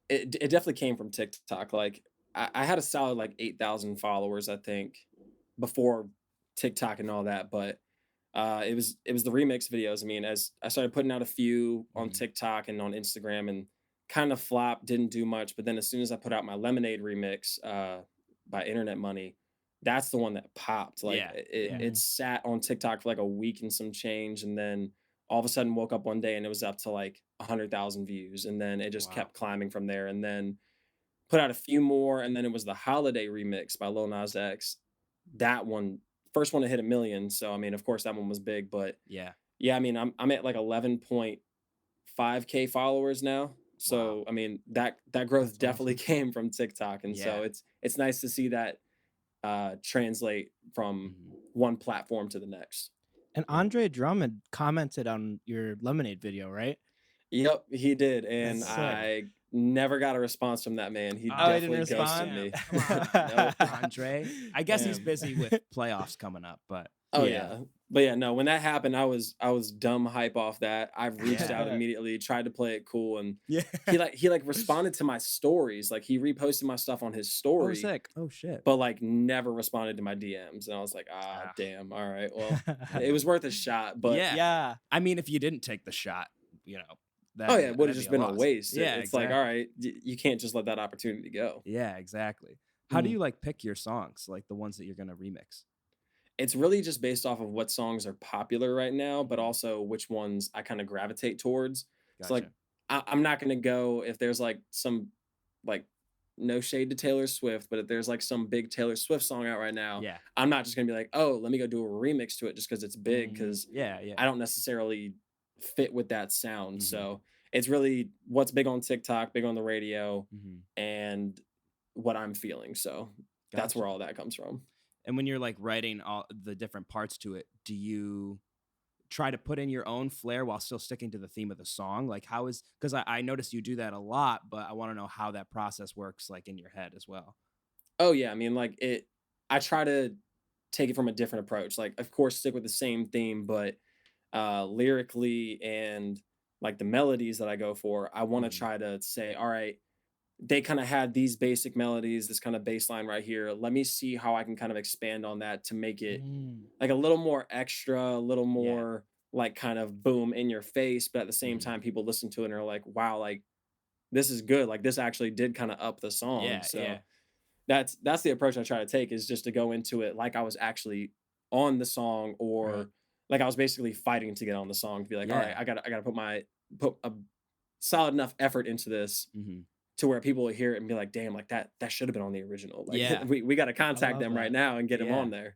it definitely came from TikTok. Like I had a solid like 8,000 followers I think before TikTok and all that, but it was the remix videos. I mean, as I started putting out a few on TikTok and on Instagram, and kind of flopped, didn't do much. But then as soon as I put out my Lemonade remix by Internet Money, that's the one that popped. Like it sat on TikTok for like a week and some change, and then all of a sudden woke up one day and it was up to like 100,000 views, and then it just kept climbing from there. And then put out a few more, and then it was the Holiday remix by Lil Nas X. That one, first one to hit 1 million. So I mean, of course, that one was big, but yeah, I mean, I'm at like 11.5K followers now. So I mean, that growth definitely came from TikTok, and so it's nice to see that translate from one platform to the next. And Andre Drummond commented on your Lemonade video, right? Yep, he did, and I never got a response from that man. He definitely ghosted me. Come on, no, Andre. I guess he's busy with playoffs coming up, but but yeah, no. When that happened, I was dumb hype off that. I reached out immediately, tried to play it cool, and he responded to my stories. Like he reposted my stuff on his story. Oh, sick. Oh shit. But like never responded to my DMs, and I was like, damn. All right, well, it was worth a shot. But yeah. I mean, if you didn't take the shot, you know. It would have just been a waste. Yeah, it's like, all right, you can't just let that opportunity go. Yeah, exactly. How do you like pick your songs, like the ones that you're gonna remix? It's really just based off of what songs are popular right now, but also which ones I kind of gravitate towards. Gotcha. So like, I'm not gonna go if there's like some, like, no shade to Taylor Swift, but if there's like some big Taylor Swift song out right now, I'm not just gonna be like, oh, let me go do a remix to it just because it's big, because I don't necessarily fit with that sound. So it's really what's big on TikTok, big on the radio, and what I'm feeling. So that's where all that comes from. And when you're like writing all the different parts to it, do you try to put in your own flair while still sticking to the theme of the song? Like how is, because I noticed you do that a lot, but I want to know how that process works like in your head as well. Oh yeah, I mean, like I try to take it from a different approach. Like of course stick with the same theme, but lyrically and like the melodies that I go for, I want to try to say, all right, they kind of had these basic melodies, this kind of bass line right here. Let me see how I can kind of expand on that to make it like a little more extra, a little more like kind of boom in your face. But at the same time, people listen to it and are like, wow, like this is good. Like this actually did kind of up the song. That's the approach I try to take, is just to go into it like I was actually on the song, or like I was basically fighting to get on the song, to be like, all right, I gotta put a solid enough effort into this to where people will hear it and be like, damn, like that should have been on the original. Like we got to contact them right now and get them on there.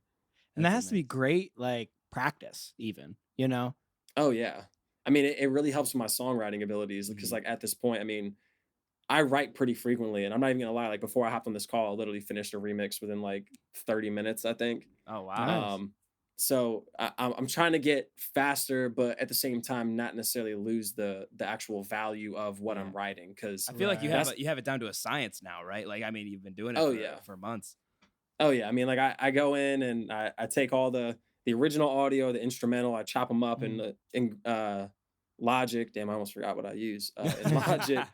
And that has to be great, like practice even, you know? Oh yeah. I mean, it really helps with my songwriting abilities, because like at this point, I mean, I write pretty frequently, and I'm not even gonna lie, like before I hopped on this call, I literally finished a remix within like 30 minutes, I think. Oh wow. Nice. So I'm trying to get faster, but at the same time, not necessarily lose the actual value of what I'm writing. Because I feel like you have it down to a science now, right? Like I mean, you've been doing it for months. Oh yeah, I mean, like I go in and I take all the original audio, the instrumental, I chop them up in Logic. Damn, I almost forgot what I use in Logic,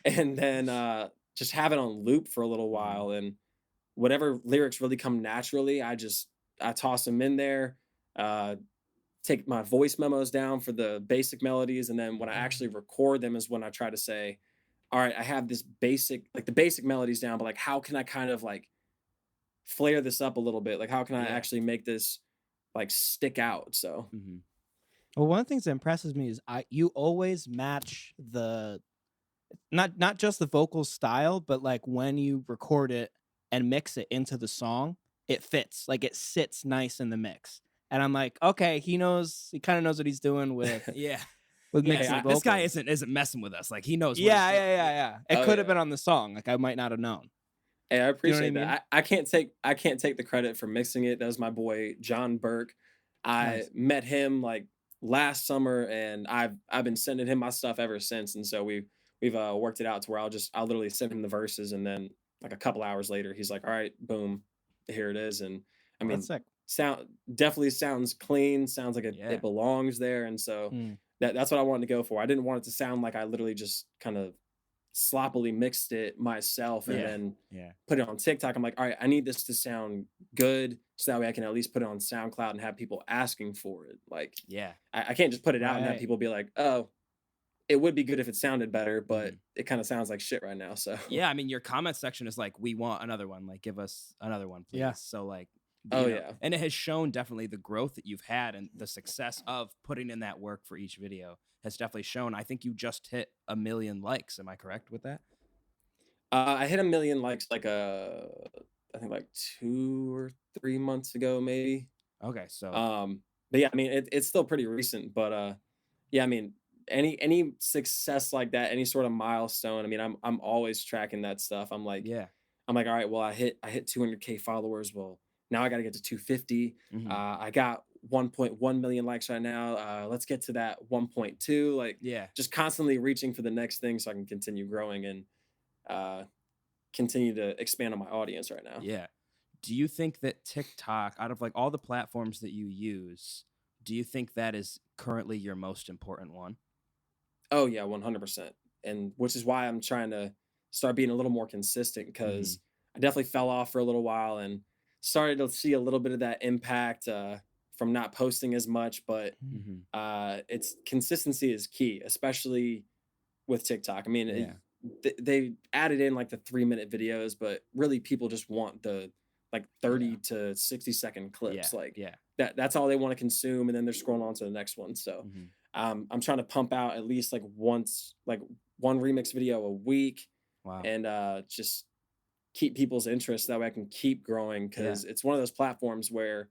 and then just have it on loop for a little while, and whatever lyrics really come naturally, I toss them in there, take my voice memos down for the basic melodies, and then when I actually record them is when I try to say, all right, I have this basic, like the basic melodies down, but like how can I kind of like flare this up a little bit? Like how can I actually make this like stick out? So well, one of the things that impresses me is you always match the not just the vocal style, but like when you record it and mix it into the song, it fits, like it sits nice in the mix. And I'm like, okay, he kind of knows what he's doing with with mixing vocals. This guy isn't messing with us. Like he knows. Yeah. It could have been on the song. Like I might not have known. Hey, I appreciate that. I can't take the credit for mixing it. That was my boy John Burke. I met him like last summer, and I've been sending him my stuff ever since. And so we've worked it out to where I'll literally send him the verses, and then like a couple hours later, he's like, all right, boom, here it is. And I mean, definitely sounds clean, sounds like it belongs there. And so that's what I wanted to go for. I didn't want it to sound like I literally just kind of sloppily mixed it myself and then Yeah. put it on TikTok. I'm like, all right, I need this to sound good so that way I can at least put it on SoundCloud and have people asking for it. Like, Yeah. I can't just put it out and have Right. people be like, oh, it would be good if it sounded better, but Mhm. it kind of sounds like shit right now. So Yeah, I mean, your comment section is like, we want another one. Like, give us another one, please. Yeah. So, like, oh yeah. and it has shown definitely the growth that you've had and the success of putting in that work for each video has definitely shown. I think you just hit 1 million likes. Am I correct with that? I hit 1 million likes like I think like 2 or 3 months ago, maybe. Okay, so But yeah, I mean it's still pretty recent, but yeah, I mean any success like that, any sort of milestone, I mean I'm always tracking that stuff. yeah. I'm like, all right, well I hit 200K followers. Well, now I got to get to 250. Mhm. I got 1.1 million likes right now. Let's get to that 1.2. Like Yeah. just constantly reaching for the next thing so I can continue growing and uh continue to expand on my audience right now. Yeah. Do you think that TikTok, out of like all the platforms that you use, do you think that is currently your most important one? Oh yeah, 100%. And which is why I'm trying to start being a little more consistent because I definitely fell off for a little while and started to see a little bit of that impact from not posting as much. But Mm-hmm. it's consistency is key, especially with TikTok. I mean, Yeah. they added in like the 3-minute videos, but really people just want the like 30 to 60-second clips. Yeah. Like Yeah. that's all they want to consume, and then they're scrolling on to the next one. So Mm-hmm. I'm trying to pump out at least like one remix video a week Wow. and just keep people's interest that way I can keep growing because it's one of those platforms where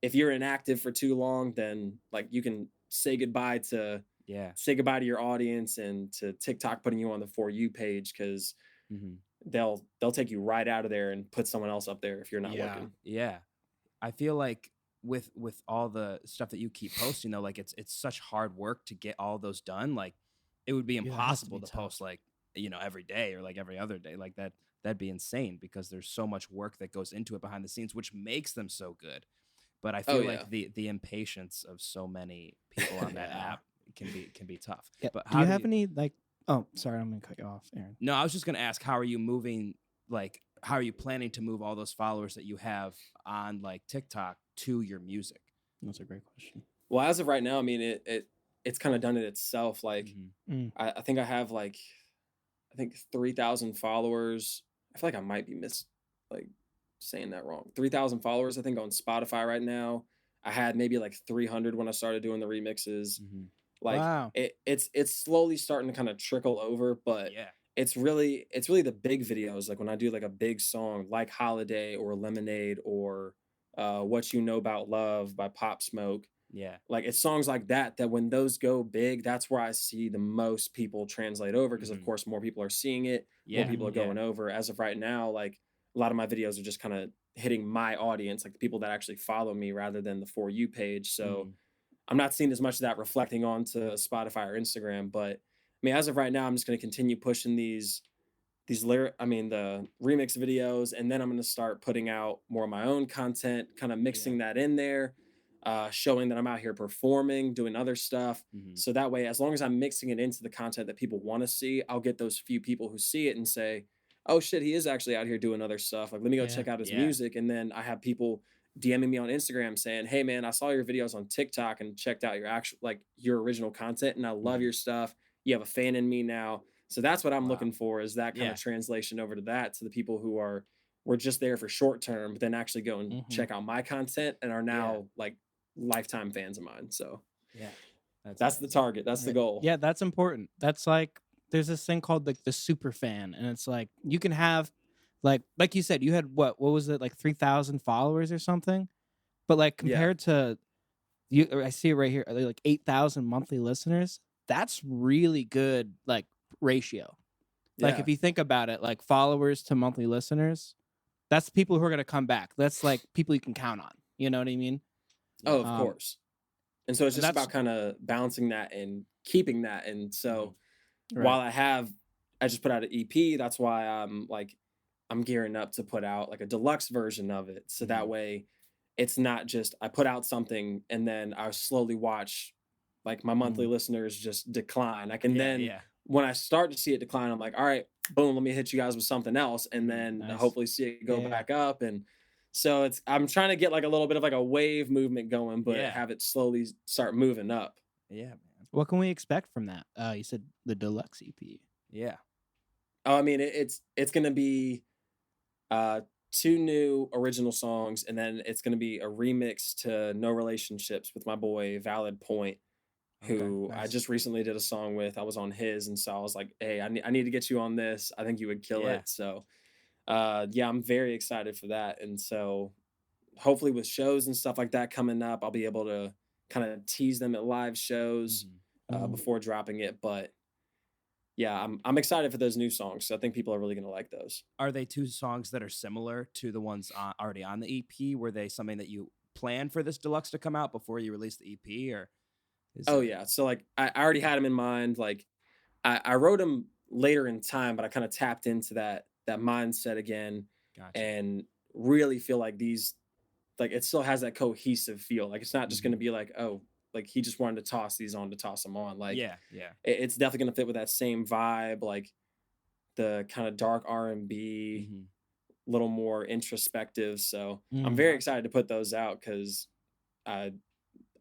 if you're inactive for too long, then like you can say goodbye to your audience and to TikTok putting you on the For You page because Mm-hmm. they'll take you right out of there and put someone else up there if you're not looking. Yeah. I feel like with all the stuff that you keep posting though, like it's such hard work to get all those done. Like it would be Yeah, that has to impossible be to tough. post like, every day or like every other day. Like that'd be insane because there's so much work that goes into it behind the scenes, which makes them so good. But I feel like the impatience of so many people on that app can be tough. Yeah. But Do you have any like? Oh, sorry, I'm gonna cut you off, Aaron. No, I was just gonna ask, how are you moving? Like, how are you planning to move all those followers that you have on like TikTok to your music? That's a great question. Well, as of right now, I mean it's kind of done it itself. Like I think I have like 3,000 followers. I feel like I might be saying that wrong. 3,000 followers, I think, on Spotify right now. I had maybe like 300 when I started doing the remixes. Like Wow. it's slowly starting to kind of trickle over, but it's really the big videos. Like when I do like a big song like Holiday or Lemonade or What You Know About Love by Pop Smoke. Yeah. Like it's songs like that when those go big, that's where I see the most people translate over because of course more people are seeing it, more people are going over. As of right now, like a lot of my videos are just kind of hitting my audience, like the people that actually follow me rather than the For You page. So I'm not seeing as much of that reflecting onto Spotify or Instagram, but I mean, as of right now, I'm just going to continue pushing the remix videos, and then I'm going to start putting out more of my own content, kind of mixing that in there, showing that I'm out here performing, doing other stuff. So that way, as long as I'm mixing it into the content that people want to see, I'll get those few people who see it and say, oh shit, he is actually out here doing other stuff. Like, let me go check out his music. And then I have people DMing me on Instagram saying, hey man, I saw your videos on TikTok and checked out your original content and I love your stuff. You have a fan in me now. So that's what I'm looking for, is that kind of translation over to the people who were just there for short term, but then actually go and check out my content and are now like lifetime fans of mine. So that's the target. That's the goal. Yeah, that's important. That's like, there's this thing called like the super fan, and it's like you can have like you said, you had what was it, like 3,000 followers or something, but like compared to you, I see it right here, like 8,000 monthly listeners. That's really good, like ratio. Like if you think about it, like followers to monthly listeners, that's people who are gonna come back. That's like people you can count on. You know what I mean? Oh, of course. And so it's just about kind of balancing that and keeping that. And so while I just put out an EP, that's why I'm gearing up to put out like a deluxe version of it. So that way it's not just I put out something and then I slowly watch like my monthly listeners just decline. I can then when I start to see it decline, I'm like, all right, boom, let me hit you guys with something else, and then Nice. hopefully see it go back up. And so I'm trying to get like a little bit of like a wave movement going, but have it slowly start moving up. Yeah, man. What can we expect from that? You said the deluxe EP. Yeah. Oh, I mean, it's gonna be 2 new original songs, and then it's gonna be a remix to No Relationships with my boy Valid Point, who I just recently did a song with. I was on his, and so I was like, hey, I need to get you on this. I think you would kill it. So yeah, I'm very excited for that. And so hopefully with shows and stuff like that coming up, I'll be able to kind of tease them at live shows before dropping it. But yeah, I'm excited for those new songs. So I think people are really gonna like those. Are they 2 songs that are similar to the ones already on the EP? Were they something that you planned for this deluxe to come out before you released the EP, or? Yeah. So like I already had them in mind. Like I wrote them later in time, but I kind of tapped into that mindset again. Gotcha. And really feel like these, like it still has that cohesive feel. Like it's not just gonna be like, oh, like he just wanted to toss these on to toss them on. Like it's definitely gonna fit with that same vibe, like the kind of dark R&B, little more introspective. So I'm very excited to put those out because I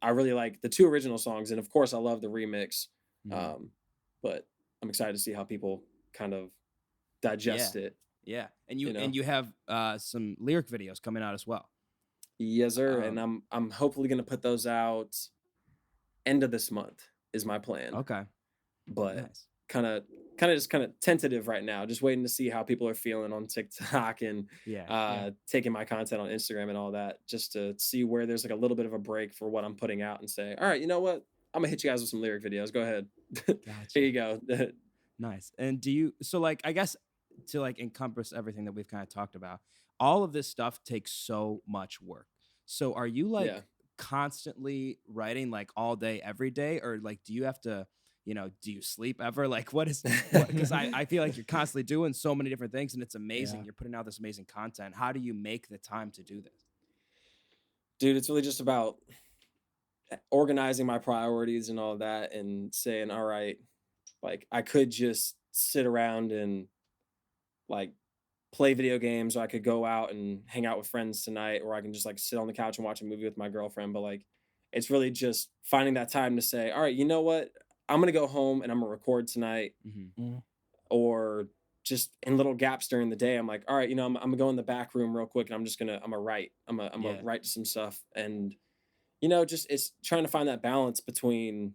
really like the 2 original songs, and of course I love the remix. But I'm excited to see how people kind of digest it. Yeah, and you have some lyric videos coming out as well. Yes, sir. And I'm hopefully gonna put those out end of this month is my plan. Okay. But kind of tentative right now, just waiting to see how people are feeling on TikTok and taking my content on Instagram and all that, just to see where there's like a little bit of a break for what I'm putting out and say, all right, you know what? I'm gonna hit you guys with some lyric videos. Go ahead. Here you go. Nice. And so like, I guess to like encompass everything that we've kind of talked about, all of this stuff takes so much work. So are you like constantly writing like all day, every day? Or like, do you have to, do you sleep ever? Like because I feel like you're constantly doing so many different things, and it's amazing. You're putting out this amazing content. How do you make the time to do this? Dude, it's really just about organizing my priorities and all that, and saying, all right, like I could just sit around and like play video games, or I could go out and hang out with friends tonight, or I can just like sit on the couch and watch a movie with my girlfriend. But like, it's really just finding that time to say, all right, you know what? I'm going to go home and I'm going to record tonight. Or just in little gaps during the day, I'm like, all right, I'm going to go in the back room real quick, and I'm going to write. I'm going to write some stuff. And, just it's trying to find that balance between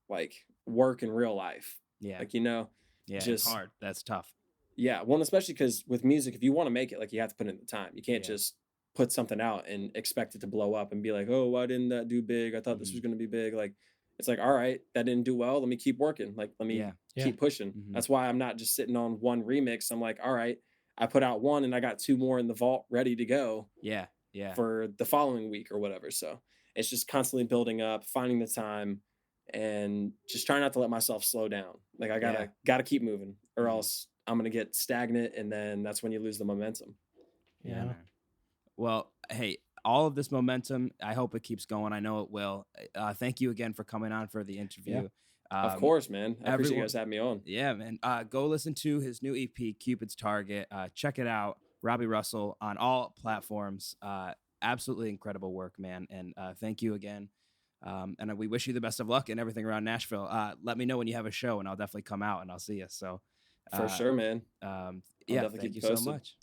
like work and real life. Yeah. Like, just it's hard. That's tough. Yeah. Well, especially because with music, if you want to make it, like you have to put in the time. You can't just put something out and expect it to blow up and be like, oh, why didn't that do big? I thought this was going to be big. Like, it's like, all right, that didn't do well. Let me keep working. Like, let me keep pushing. That's why I'm not just sitting on one remix. I'm like, all right, I put out one and I got 2 more in the vault ready to go. Yeah. For the following week or whatever. So it's just constantly building up, finding the time, and just trying not to let myself slow down. Like I gotta keep moving, or else I'm gonna get stagnant, and then that's when you lose the momentum. Yeah, man. Well, hey, all of this momentum, I hope it keeps going. I know it will. Thank you again for coming on for the interview. Of course, man. I appreciate you guys having me on. Yeah, man. Go listen to his new EP, Cupid's Target. Check it out. Robbie Russell on all platforms. Absolutely incredible work, man. And thank you again. And we wish you the best of luck and everything around Nashville. Let me know when you have a show, and I'll definitely come out and I'll see you. So for sure, man. Thank you so much.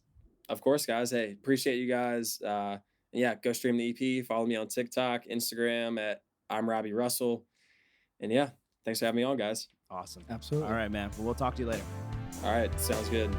Of course, guys. Hey, appreciate you guys. Go stream the EP. Follow me on TikTok, Instagram at I'm Robbie Russell. And thanks for having me on, guys. Awesome. Absolutely. All right, man. Well, we'll talk to you later. All right. Sounds good.